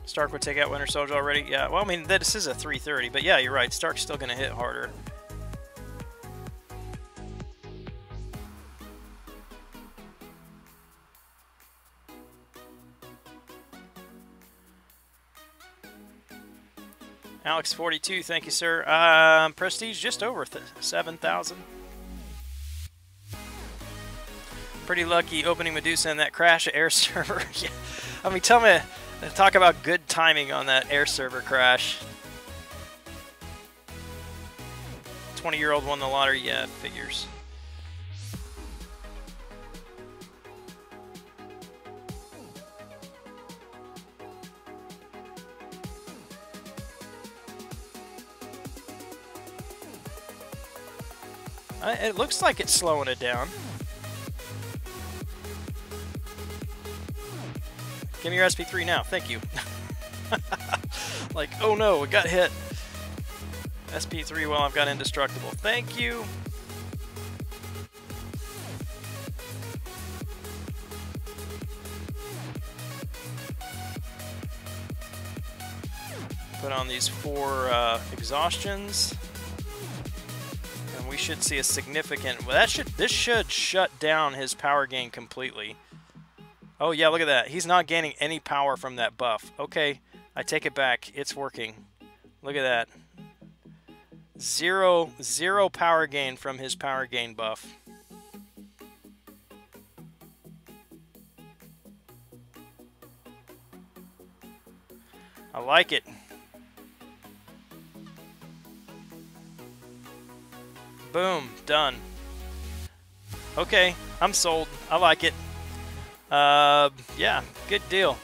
Stark would take out Winter Soldier already. Yeah, well, I mean, this is a 330, but yeah, you're right. Stark's still going to hit harder. Alex42, thank you, sir. Prestige just over 7,000. Pretty lucky opening Medusa and that crash at air server. Yeah. I mean, talk about good timing on that air server crash. 20-year-old won the lottery. Yeah, figures. It looks like it's slowing it down. Give me your SP3 now. Thank you. Like, oh no, it got hit. SP3, well, I've got indestructible. Thank you. Put on these 4 exhaustions. And we should see a significant... Well, this should shut down his power gain completely. Oh, yeah, look at that. He's not gaining any power from that buff. Okay, I take it back. It's working. Look at that. Zero power gain from his power gain buff. I like it. Boom, done. Okay, I'm sold. I like it. Yeah, good deal.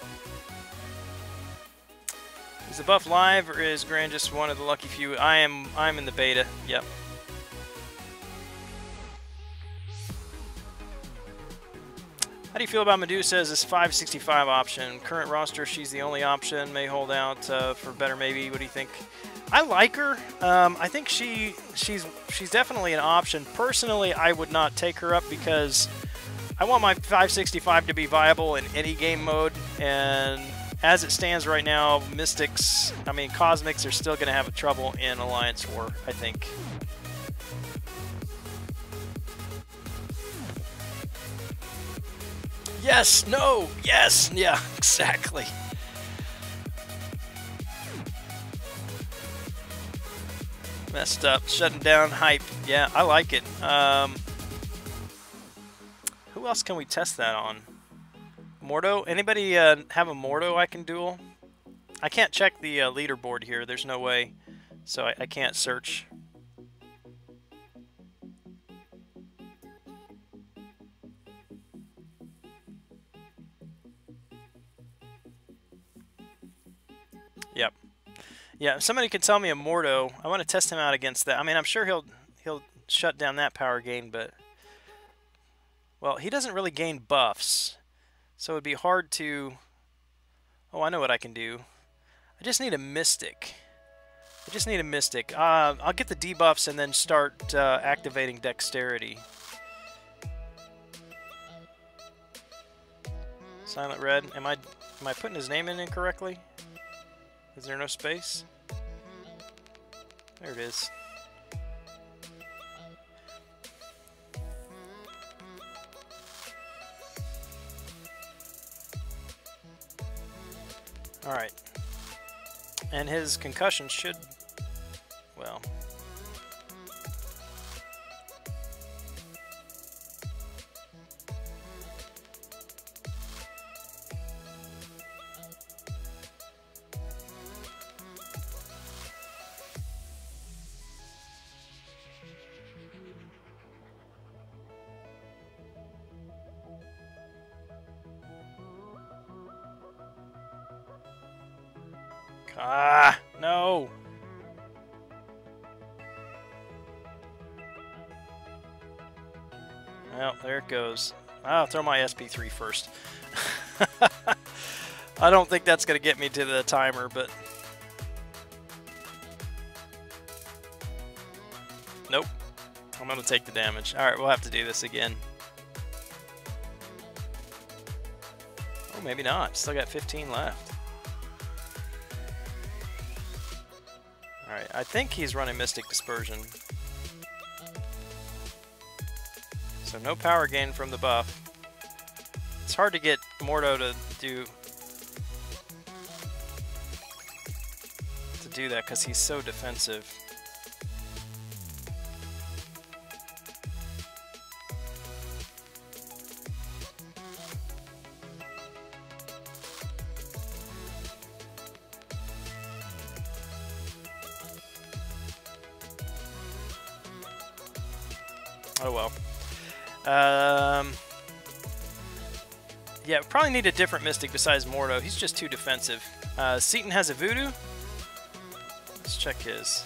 Is the buff live or is Gran just one of the lucky few? I'm in the beta. Yep. How do you feel about Medusa as this 565 option? Current roster, she's the only option. May hold out for better maybe. What do you think? I like her. I think she's definitely an option. Personally, I would not take her up because I want my 565 to be viable in any game mode, and as it stands right now, Cosmics are still going to have trouble in Alliance War, I think. Yes, no, yes, yeah, exactly. Messed up, shutting down hype. Yeah, I like it. Who else can we test that on? Mordo? Anybody have a Mordo I can duel? I can't check the leaderboard here. There's no way. So I can't search. Yep. Yeah, if somebody can tell me a Mordo, I want to test him out against that. I mean, I'm sure he'll shut down that power gain, but... Well, he doesn't really gain buffs, so it'd be hard to... Oh, I know what I can do. I just need a Mystic. I'll get the debuffs and then start activating Dexterity. Silent Red. Am I putting his name in incorrectly? Is there no space? There it is. Alright. And his concussion should... Well... Ah, no. Well, there it goes. I'll throw my SP3 first. I don't think that's going to get me to the timer, but... Nope. I'm going to take the damage. Alright, we'll have to do this again. Oh, maybe not. Still got 15 left. Alright, I think he's running Mystic Dispersion. So no power gain from the buff. It's hard to get Mordo to do that because he's so defensive. Oh well. Yeah, probably need a different Mystic besides Mordo. He's just too defensive. Seaton has a Voodoo. Let's check his.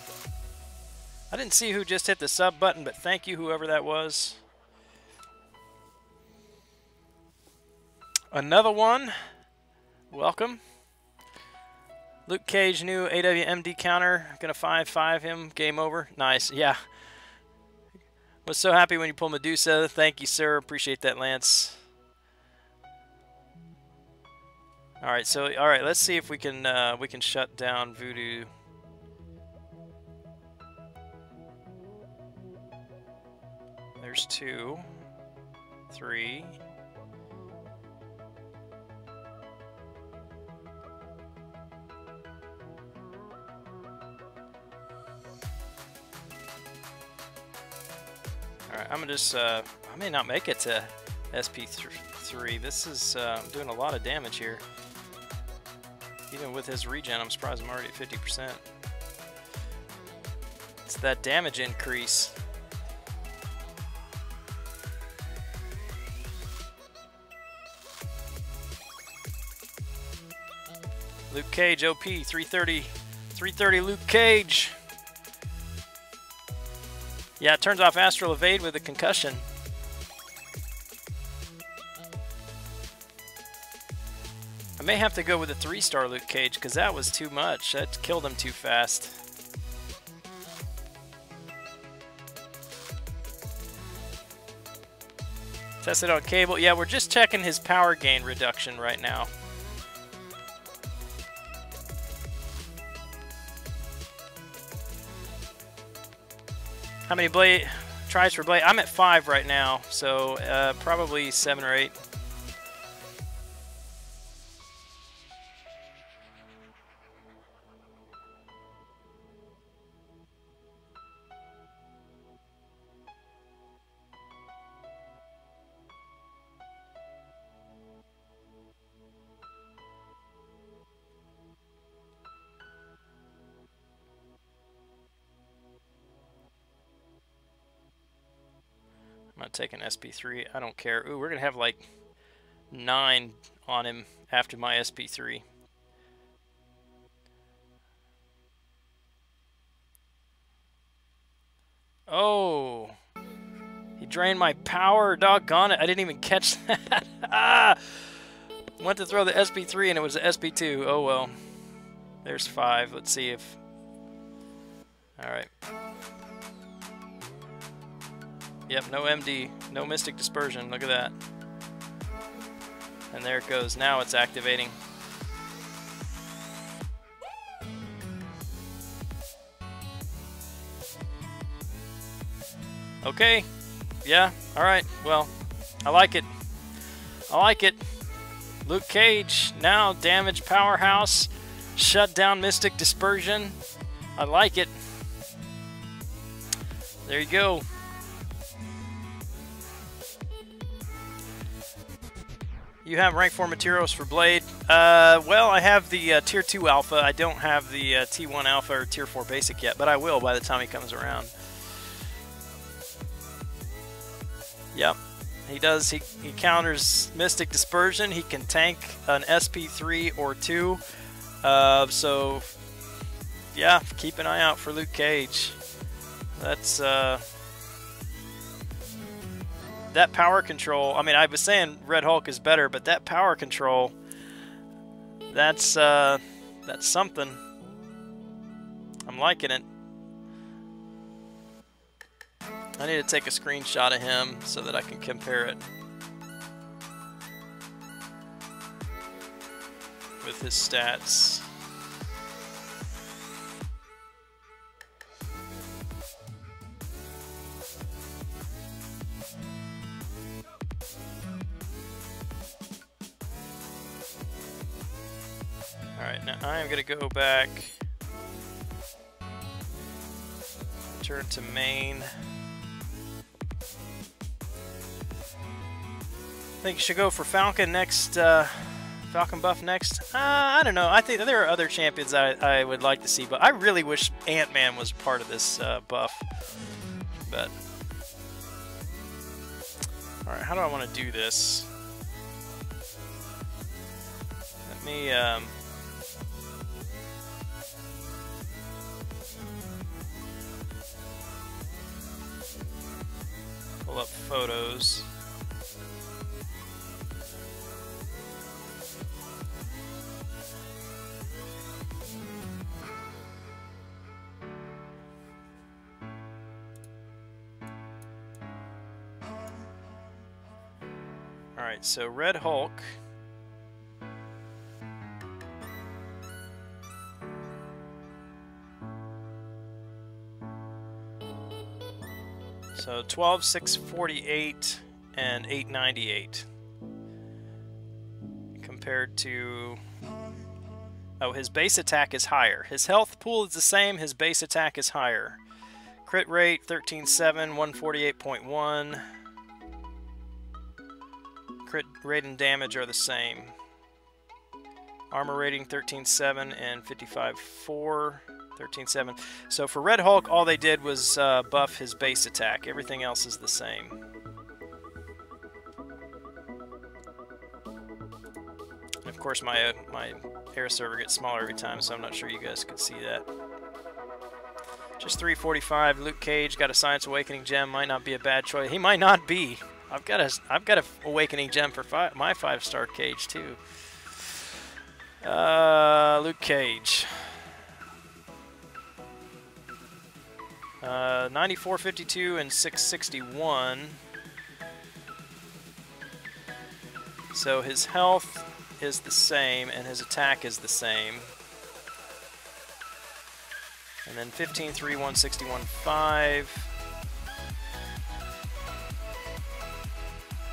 I didn't see who just hit the sub button, but thank you, whoever that was. Another one. Welcome. Luke Cage, new AWMD counter. Gonna 5-5 him. Game over. Nice. Yeah. Was so happy when you pulled Medusa. Thank you, sir. Appreciate that, Lance. All right, let's see if we can shut down Voodoo. There's 2, 3. Alright, I'm gonna just, I may not make it to SP3. This is, I'm doing a lot of damage here. Even with his regen, I'm surprised I'm already at 50%. It's that damage increase. Luke Cage, OP, 330. 330 Luke Cage. Yeah, it turns off Astral Evade with a concussion. I may have to go with a 3-star Luke Cage because that was too much. That killed him too fast. Tested on cable. Yeah, we're just checking his power gain reduction right now. How many blade tries for blade? I'm at 5 right now, so probably 7 or 8. I'm not taking SP3. I don't care. Ooh, we're going to have like 9 on him after my SP3. Oh. He drained my power. Doggone it. I didn't even catch that. Ah! Went to throw the SP3 and it was the SP2. Oh well. There's 5. Let's see if... Alright. Yep, no MD, no Mystic Dispersion, look at that. And there it goes, now it's activating. Okay, yeah, alright, well, I like it. I like it. Luke Cage, now damage powerhouse, shut down Mystic Dispersion. I like it. There you go. You have rank 4 materials for Blade. Well, I have the Tier 2 Alpha. I don't have the T1 Alpha or Tier 4 Basic yet, but I will by the time he comes around. Yep. He does. He counters Mystic Dispersion. He can tank an SP3 or 2. So yeah, keep an eye out for Luke Cage. That's that power control. I mean, I was saying Red Hulk is better, but that power control, that's something. I'm liking it. I need to take a screenshot of him so that I can compare it with his stats. Alright, now I am going to go back, turn to main. I think you should go for Falcon next, Falcon buff next. I don't know. I think there are other champions I would like to see, but I really wish Ant-Man was part of this buff. But all right, how do I want to do this? Let me pull up photos. Alright, so Red Hulk. So 12, 648, and 898. Compared to... Oh, his base attack is higher. His health pool is the same, his base attack is higher. Crit rate, 13.7, 148.1. Crit rate and damage are the same. Armor rating 13.7 and 55.4, 13.7. So for Red Hulk, all they did was buff his base attack. Everything else is the same. And of course, my air server gets smaller every time, so I'm not sure you guys could see that. Just 345. Luke Cage got a Science Awakening gem. Might not be a bad choice. He might not be. I've got a Awakening gem for my 5-star Cage too. Luke Cage. 94.52 and 661. So his health is the same and his attack is the same. And then 15.3, 161.5.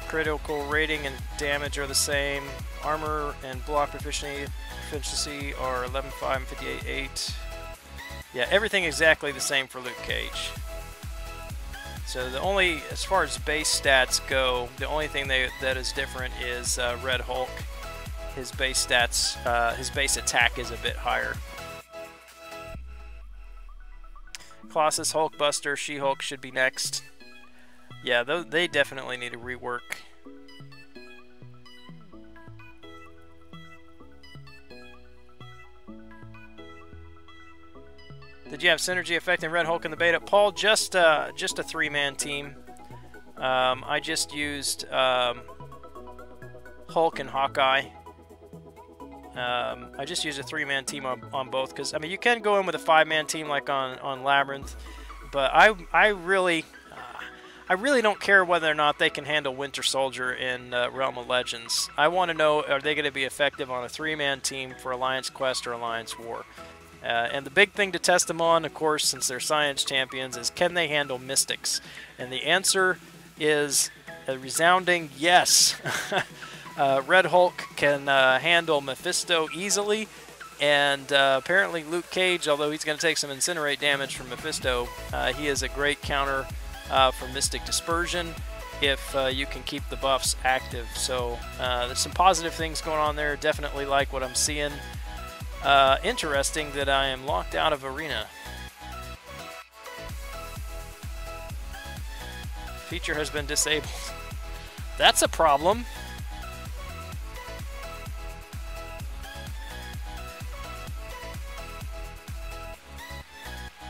Critical rating and damage are the same. Armor and block proficiency are 11.5 and 58.8. Yeah, everything exactly the same for Luke Cage. So the only, as far as base stats go, the only thing that is different is Red Hulk. His base stats, his base attack is a bit higher. Colossus, Hulkbuster, She-Hulk should be next. Yeah, they definitely need a rework. Did you have synergy effect in Red Hulk in the beta? Paul, just a 3-man team. I just used Hulk and Hawkeye. I just used a 3-man team on both because, I mean, you can go in with a 5-man team like on Labyrinth, but I really don't care whether or not they can handle Winter Soldier in Realm of Legends. I want to know, are they going to be effective on a 3-man team for Alliance Quest or Alliance War? And the big thing to test them on, of course, since they're science champions, is can they handle Mystics? And the answer is a resounding yes. Red Hulk can handle Mephisto easily, and apparently Luke Cage, although he's going to take some Incinerate damage from Mephisto, he is a great counter for Mystic Dispersion if you can keep the buffs active. So there's some positive things going on there. Definitely like what I'm seeing. Interesting that I am locked out of Arena. Feature has been disabled. That's a problem.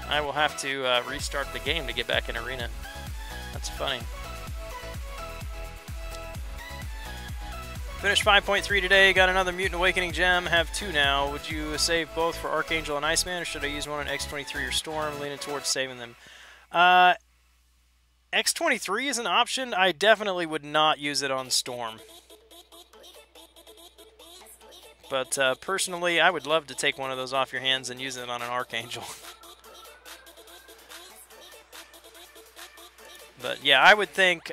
I will have to restart the game to get back in Arena. That's funny. Finished 5.3 today, got another Mutant Awakening gem, have 2 now. Would you save both for Archangel and Iceman, or should I use one on X23 or Storm? Leaning towards saving them. X23 is an option. I definitely would not use it on Storm. But personally, I would love to take one of those off your hands and use it on an Archangel. But yeah, I would think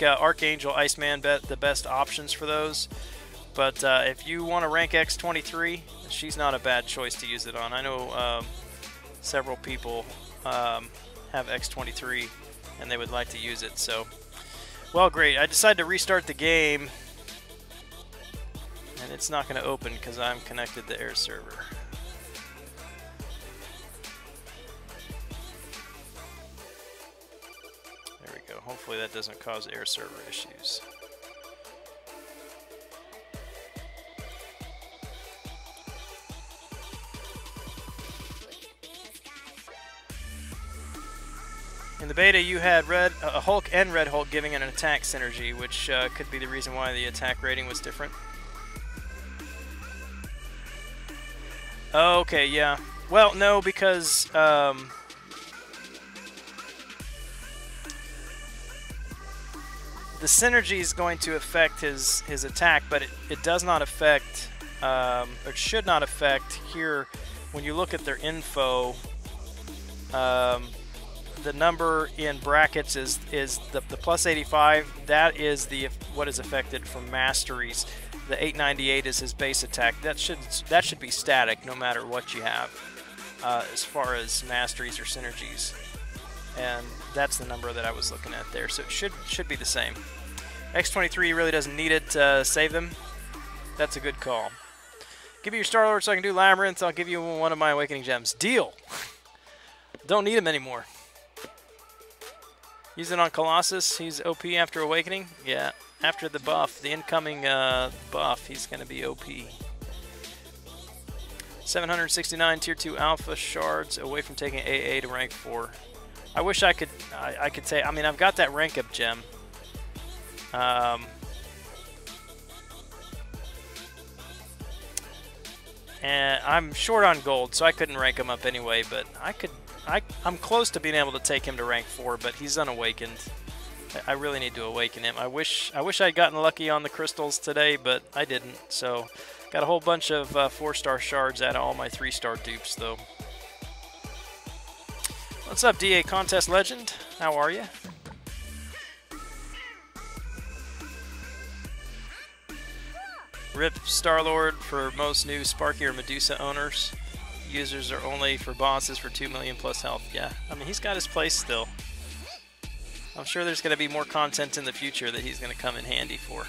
Archangel, Iceman, the best options for those. But if you want to rank X23, she's not a bad choice to use it on. I know several people have X23 and they would like to use it. So, well, great. I decided to restart the game, and it's not going to open because I'm connected to Air Server. Hopefully that doesn't cause Air Server issues. In the beta, you had Hulk and Red Hulk giving an attack synergy, which could be the reason why the attack rating was different. Okay, yeah. Well, no, because the synergy is going to affect his attack, but it does not affect, or should not affect here. When you look at their info, the number in brackets is the plus 85. That is what is affected from masteries. The 898 is his base attack. That should be static no matter what you have, as far as masteries or synergies. And that's the number that I was looking at there. So it should be the same. X23 really doesn't need it to save them. That's a good call. Give me your Star-Lord so I can do Labyrinth. I'll give you one of my Awakening Gems. Deal! Don't need him anymore. Use it on Colossus. He's OP after Awakening. Yeah, after the buff, the incoming buff, he's going to be OP. 769 Tier 2 Alpha Shards away from taking AA to rank 4. I wish I could say, I mean, I've got that rank up gem. And I'm short on gold, so I couldn't rank him up anyway, but I'm close to being able to take him to rank 4, but he's unawakened. I really need to awaken him. I wish I'd gotten lucky on the crystals today, but I didn't. So got a whole bunch of 4-star shards out of all my 3-star dupes, though. What's up, DA Contest Legend? How are you? RIP Star-Lord for most new Sparky or Medusa owners. Users are only for bosses for 2 million plus health. Yeah, I mean, he's got his place still. I'm sure there's going to be more content in the future that he's going to come in handy for.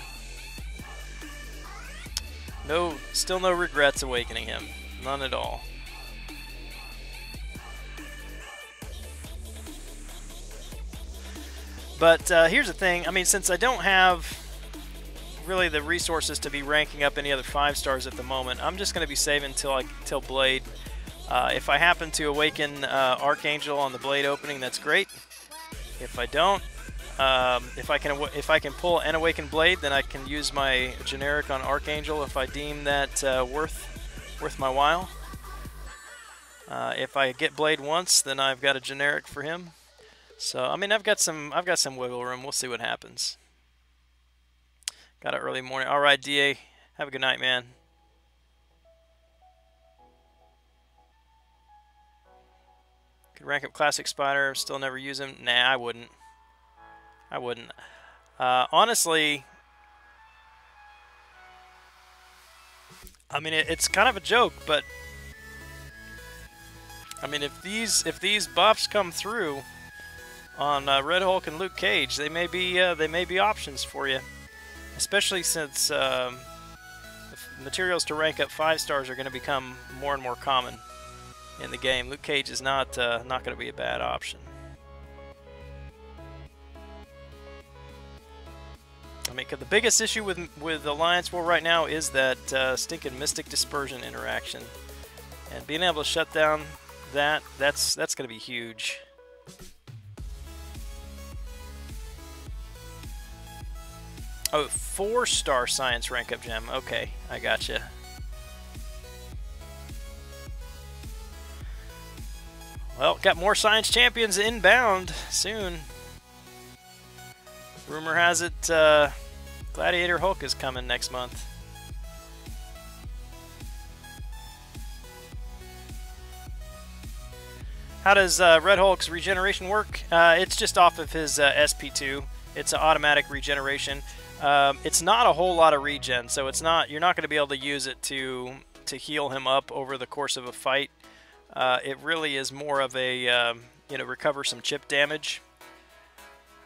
No, still no regrets awakening him. None at all. But here's the thing. I mean, since I don't have really the resources to be ranking up any other 5-stars at the moment, I'm just going to be saving till Blade. If I happen to awaken Archangel on the Blade opening, that's great. If I don't, if I can pull an awakened Blade, then I can use my generic on Archangel if I deem that worth my while. If I get Blade once, then I've got a generic for him. So I mean, I've got some wiggle room. We'll see what happens. Got an early morning. All right, DA. Have a good night, man. Could rank up Classic Spider. Still never use him. Nah, I wouldn't. I wouldn't. Honestly, I mean, it's kind of a joke, but I mean, if these buffs come through on Red Hulk and Luke Cage, they may be options for you. Especially since materials to rank up 5-stars are going to become more and more common in the game. Luke Cage is not going to be a bad option. I mean, the biggest issue with Alliance War right now is that stinking Mystic Dispersion interaction, and being able to shut down that's going to be huge. Oh, 4-star science rank up gem. Okay, I gotcha. Well, got more science champions inbound soon. Rumor has it Gladiator Hulk is coming next month. How does Red Hulk's regeneration work? It's just off of his SP2. It's an automatic regeneration. It's not a whole lot of regen, so it's not. You're not going to be able to use it to heal him up over the course of a fight. It really is more of a recover some chip damage.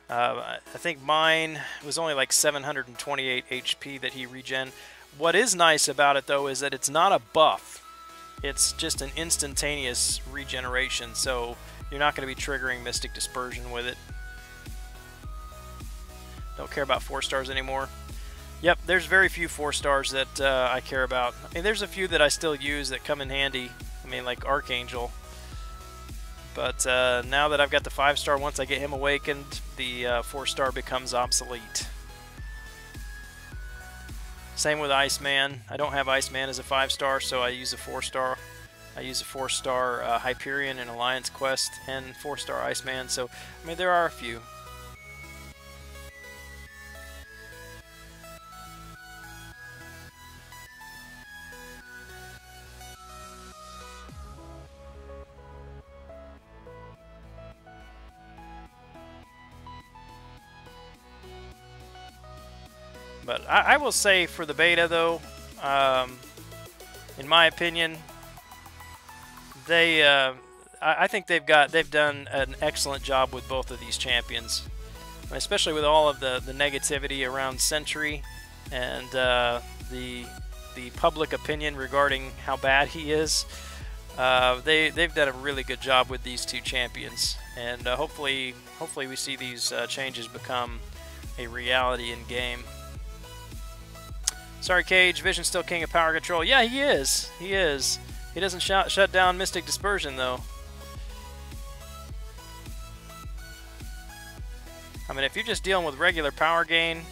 I think mine was only like 728 HP that he regen. What is nice about it though is that it's not a buff. It's just an instantaneous regeneration, so you're not going to be triggering Mystic Dispersion with it. Don't care about 4-stars anymore. Yep, there's very few 4-stars that I care about. I mean, there's a few that I still use that come in handy. I mean, like Archangel. But now that I've got the 5-star, once I get him awakened, the 4-star becomes obsolete. Same with Iceman. I don't have Iceman as a 5-star, so I use a 4-star. I use a 4-star Hyperion in Alliance Quest and 4-star Iceman. So, I mean, there are a few. But I will say for the beta, though, in my opinion, I think they've done an excellent job with both of these champions, especially with all of the negativity around Sentry and the public opinion regarding how bad he is. They've done a really good job with these two champions, and hopefully we see these changes become a reality in game. Sorry, Cage. Vision's still king of power control. Yeah, he is. He is. He doesn't shut down Mystic Dispersion, though. I mean, if you're just dealing with regular power gain, you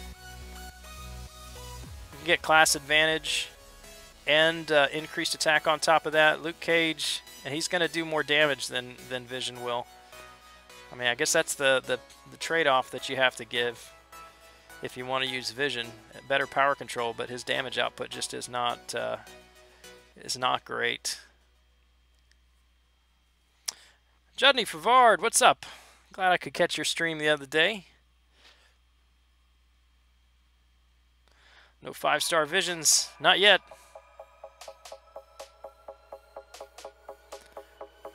can get class advantage and increased attack on top of that. Luke Cage, and he's going to do more damage than Vision will. I mean, I guess that's the trade-off that you have to give if you want to use Vision. Better power control, but his damage output just is not great. Judney Favard, what's up? Glad I could catch your stream the other day. No 5-star Visions, not yet.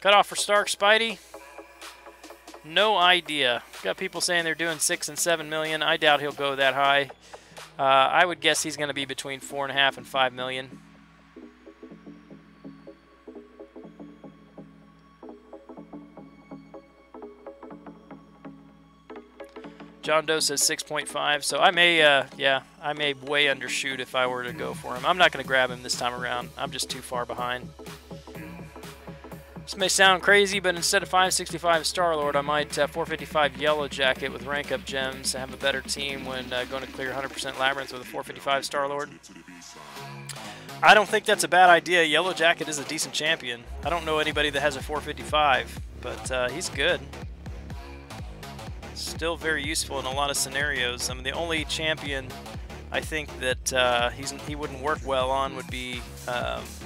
Cut off for Stark Spidey. No idea. Got people saying they're doing 6 and 7 million. I doubt he'll go that high. I would guess he's going to be between 4.5 and 5 million. John Doe says 6.5, so I may, I may way undershoot if I were to go for him. I'm not going to grab him this time around. I'm just too far behind. This may sound crazy, but instead of 565 Star-Lord, I might 455 Yellow Jacket with rank up gems to have a better team when going to clear 100% Labyrinth with a 455 Star-Lord. I don't think that's a bad idea. Yellow Jacket is a decent champion. I don't know anybody that has a 455, but he's good. Still very useful in a lot of scenarios. I mean, the only champion I think that he wouldn't work well on would be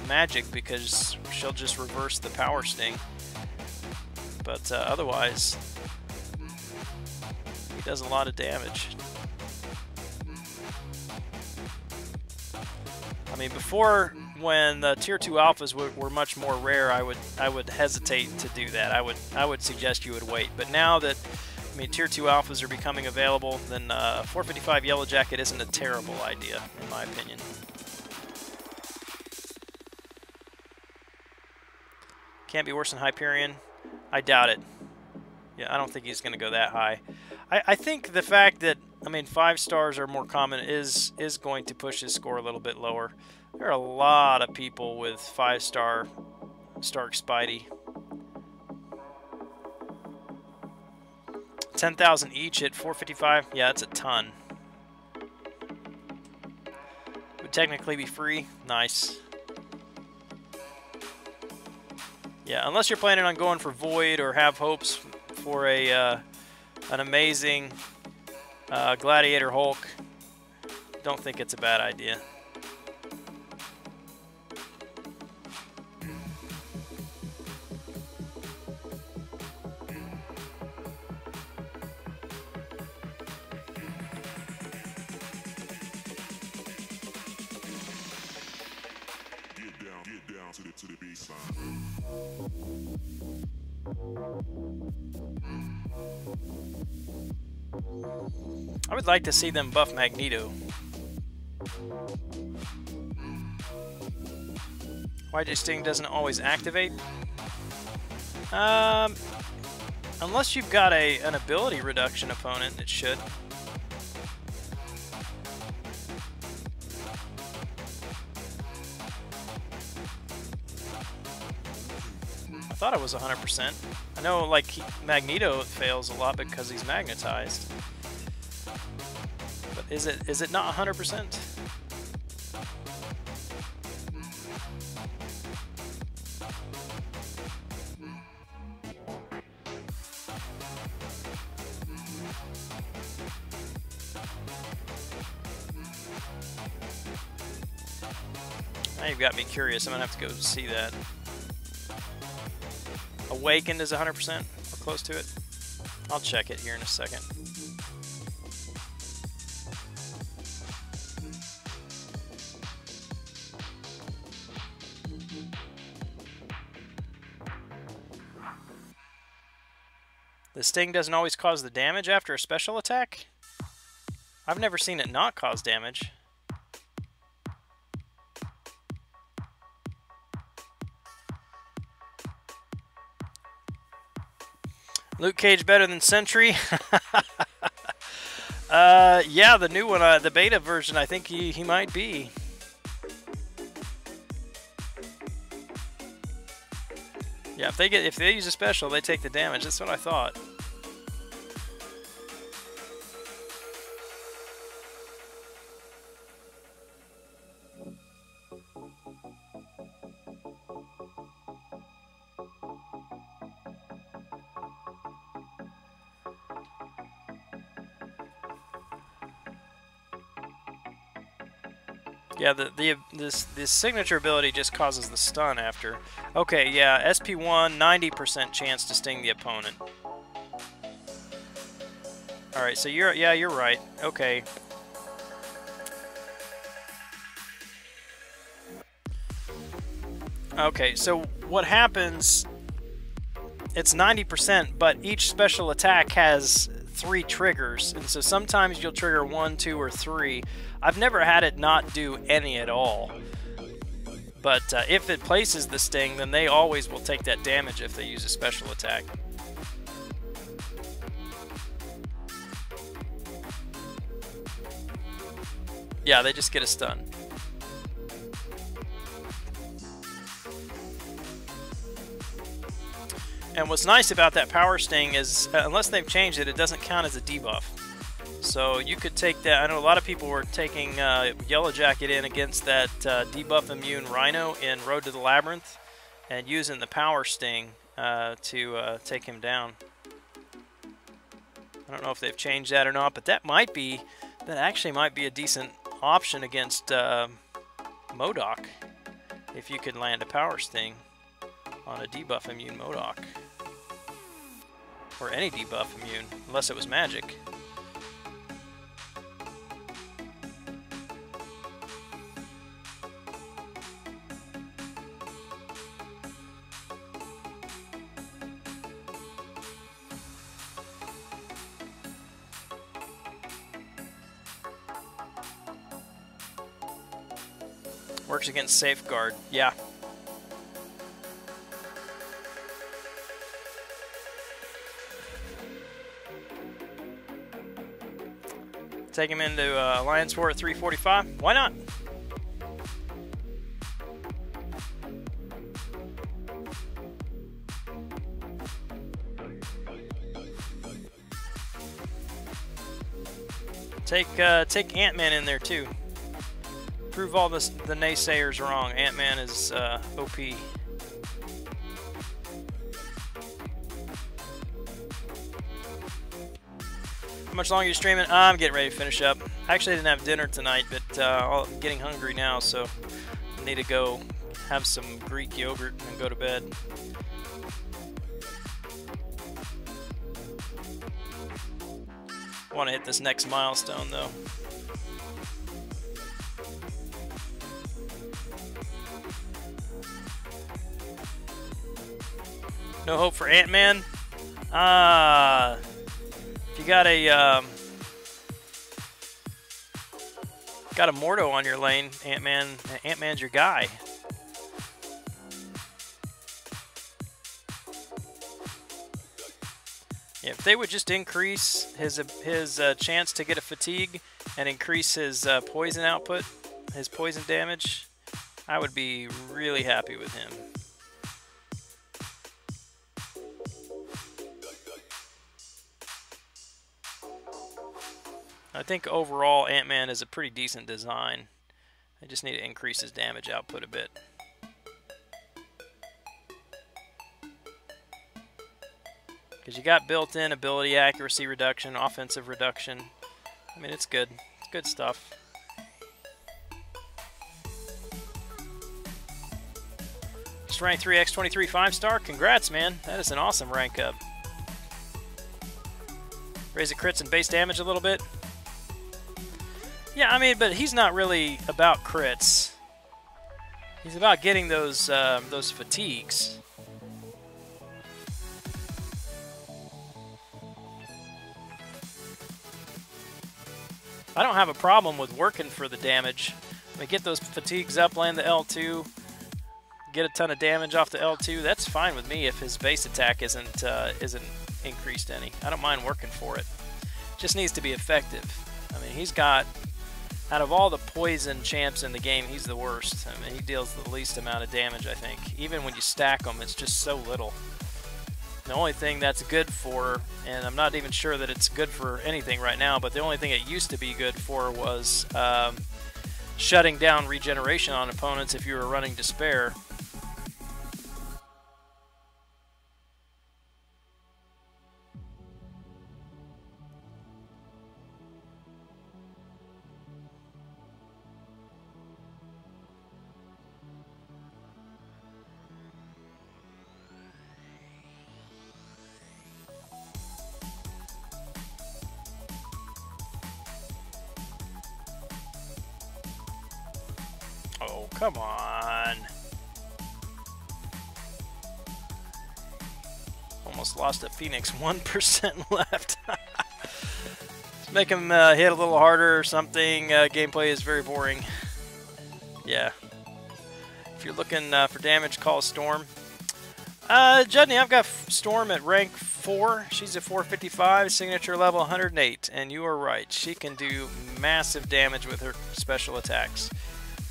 Magic, because she'll just reverse the power sting. But otherwise, he does a lot of damage. I mean, before, when the tier 2 alphas were much more rare, I would hesitate to do that. I would suggest you would wait. But now that, I mean, tier 2 alphas are becoming available, then 455 Yellow Jacket isn't a terrible idea, in my opinion. Can't be worse than Hyperion. I doubt it. Yeah, I don't think he's going to go that high. I think the fact that, I mean, 5 stars are more common is going to push his score a little bit lower. There are a lot of people with 5-star Stark Spidey. 10,000 each at 455. Yeah, that's a ton. Would technically be free. Nice. Yeah, unless you're planning on going for Void or have hopes for a an amazing Gladiator Hulk, don't think it's a bad idea. To the baseline. I would like to see them buff Magneto. Why Sting doesn't always activate? Unless you've got an ability reduction opponent, it should. I thought it was 100%. I know, like, Magneto fails a lot because he's magnetized. But is it not 100%? Now you've got me curious. I'm gonna have to go see that. Awakened is 100% or close to it. I'll check it here in a second. The Sting doesn't always cause the damage after a special attack? I've never seen it not cause damage. Luke Cage better than Sentry? Yeah, the new one, the beta version, I think he might be. Yeah, if they use a special, they take the damage. That's what I thought. Yeah, this signature ability just causes the stun after. Okay, yeah, SP1, 90% chance to sting the opponent. All right, so you're right. Okay. Okay, so what happens? It's 90%, but each special attack has 3 triggers, and so sometimes you'll trigger 1, 2, or 3. I've never had it not do any at all. But if it places the sting, then they always will take that damage if they use a special attack. Yeah, they just get a stun. And what's nice about that power sting is, unless they've changed it, it doesn't count as a debuff. So you could take that. I know a lot of people were taking Yellow Jacket in against that debuff immune Rhino in Road to the Labyrinth and using the power sting to take him down. I don't know if they've changed that or not, but that actually might be a decent option against MODOK if you could land a power sting on a debuff immune MODOK. Or any debuff immune, unless it was magic. Works against Safeguard, yeah. Take him into Alliance War at 345. Why not? Take Ant-Man in there too. Prove all the naysayers wrong. Ant-Man is OP. How much longer are you streaming? I'm getting ready to finish up. I actually didn't have dinner tonight, but I'm getting hungry now, so I need to go have some Greek yogurt and go to bed. I want to hit this next milestone, though. No hope for Ant-Man? If you got a Mordo on your lane, Ant-Man's your guy. Yeah, if they would just increase his chance to get a fatigue and increase his poison output, his poison damage, I would be really happy with him. I think overall Ant-Man is a pretty decent design. I just need to increase his damage output a bit. Because you got built-in ability accuracy reduction, offensive reduction. I mean, it's good. It's good stuff. Just rank 3x23 5-star. Congrats, man. That is an awesome rank up. Raise the crits and base damage a little bit. Yeah, I mean, but he's not really about crits. He's about getting those fatigues. I don't have a problem with working for the damage. I mean, get those fatigues up, land the L2, get a ton of damage off the L2. That's fine with me if his base attack isn't increased any. I don't mind working for it. Just needs to be effective. I mean, he's got, out of all the poison champs in the game, he's the worst. I mean, he deals the least amount of damage, I think. Even when you stack them, it's just so little. The only thing that's good for, and I'm not even sure that it's good for anything right now, but the only thing it used to be good for was shutting down regeneration on opponents if you were running Despair. Oh, come on. Almost lost a Phoenix. 1% left. Let's make him hit a little harder or something. Gameplay is very boring. Yeah. If you're looking for damage, call Storm. Judney, I've got Storm at rank 4. She's at 455, signature level 108. And you are right. She can do massive damage with her special attacks.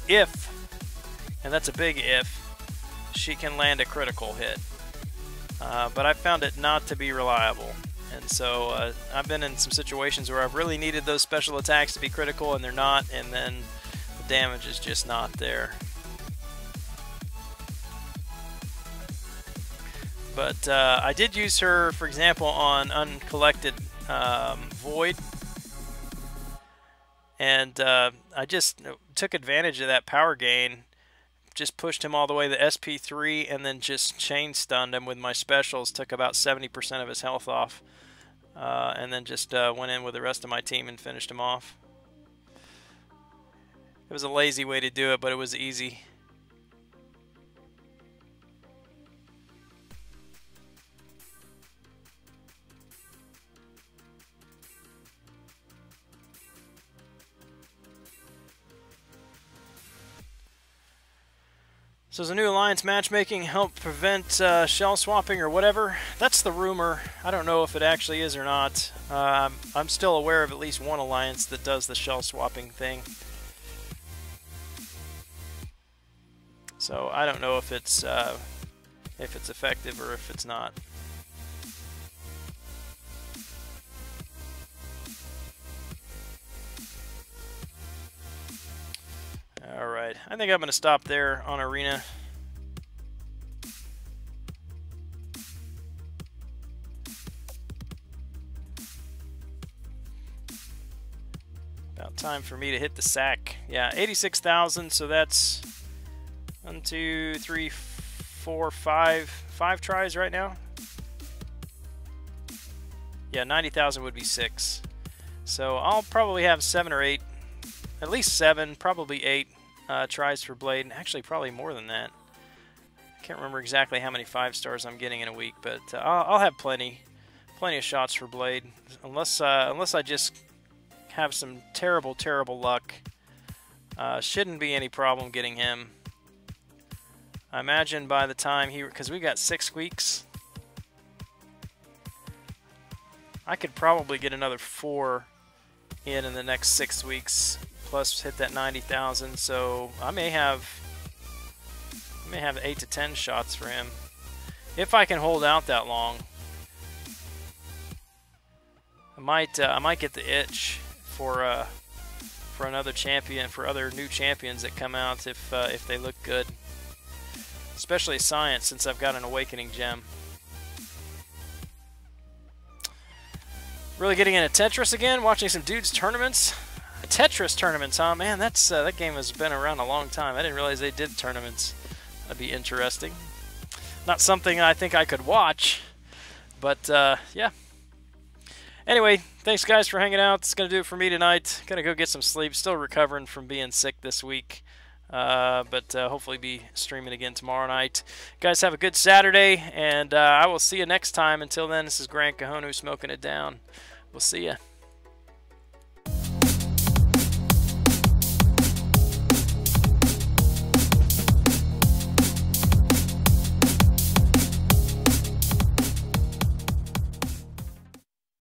If, and that's a big if, she can land a critical hit. But I found it not to be reliable. And so I've been in some situations where I've really needed those special attacks to be critical and they're not, and then the damage is just not there. But I did use her, for example, on Uncollected Void. And I just took advantage of that power gain, just pushed him all the way to SP3, and then just chain stunned him with my specials, took about 70% of his health off, and then just went in with the rest of my team and finished him off. It was a lazy way to do it, but it was easy. So does a new alliance matchmaking help prevent shell swapping or whatever? That's the rumor. I don't know if it actually is or not. I'm still aware of at least one alliance that does the shell swapping thing. So I don't know if it's effective or if it's not. I'm going to stop there on Arena. About time for me to hit the sack. Yeah, 86,000, so that's 1, 2, 3, 4, 5 tries right now. Yeah, 90,000 would be 6. So I'll probably have 7 or 8, at least 7, probably 8 tries for Blade. And actually, probably more than that. I can't remember exactly how many 5 stars I'm getting in a week, but I'll have plenty of shots for Blade, unless I just have some terrible luck. Shouldn't be any problem getting him. I imagine by the time because we got 6 weeks, I could probably get another 4 in the next 6 weeks, plus hit that 90,000. So I may have 8 to 10 shots for him if I can hold out that long. I might get the itch for another champion, for other new champions that come out if they look good, especially Science, since I've got an Awakening gem. Really getting into Tetris again, watching some dudes tournaments. Tetris tournaments, huh? Man, that game has been around a long time. I didn't realize they did tournaments. That'd be interesting. Not something I think I could watch, but yeah. Anyway, thanks guys for hanging out. It's going to do it for me tonight. Going to go get some sleep. Still recovering from being sick this week. But hopefully be streaming again tomorrow night. Guys, have a good Saturday, and I will see you next time. Until then, this is Gran Kahonu smoking it down. We'll see ya.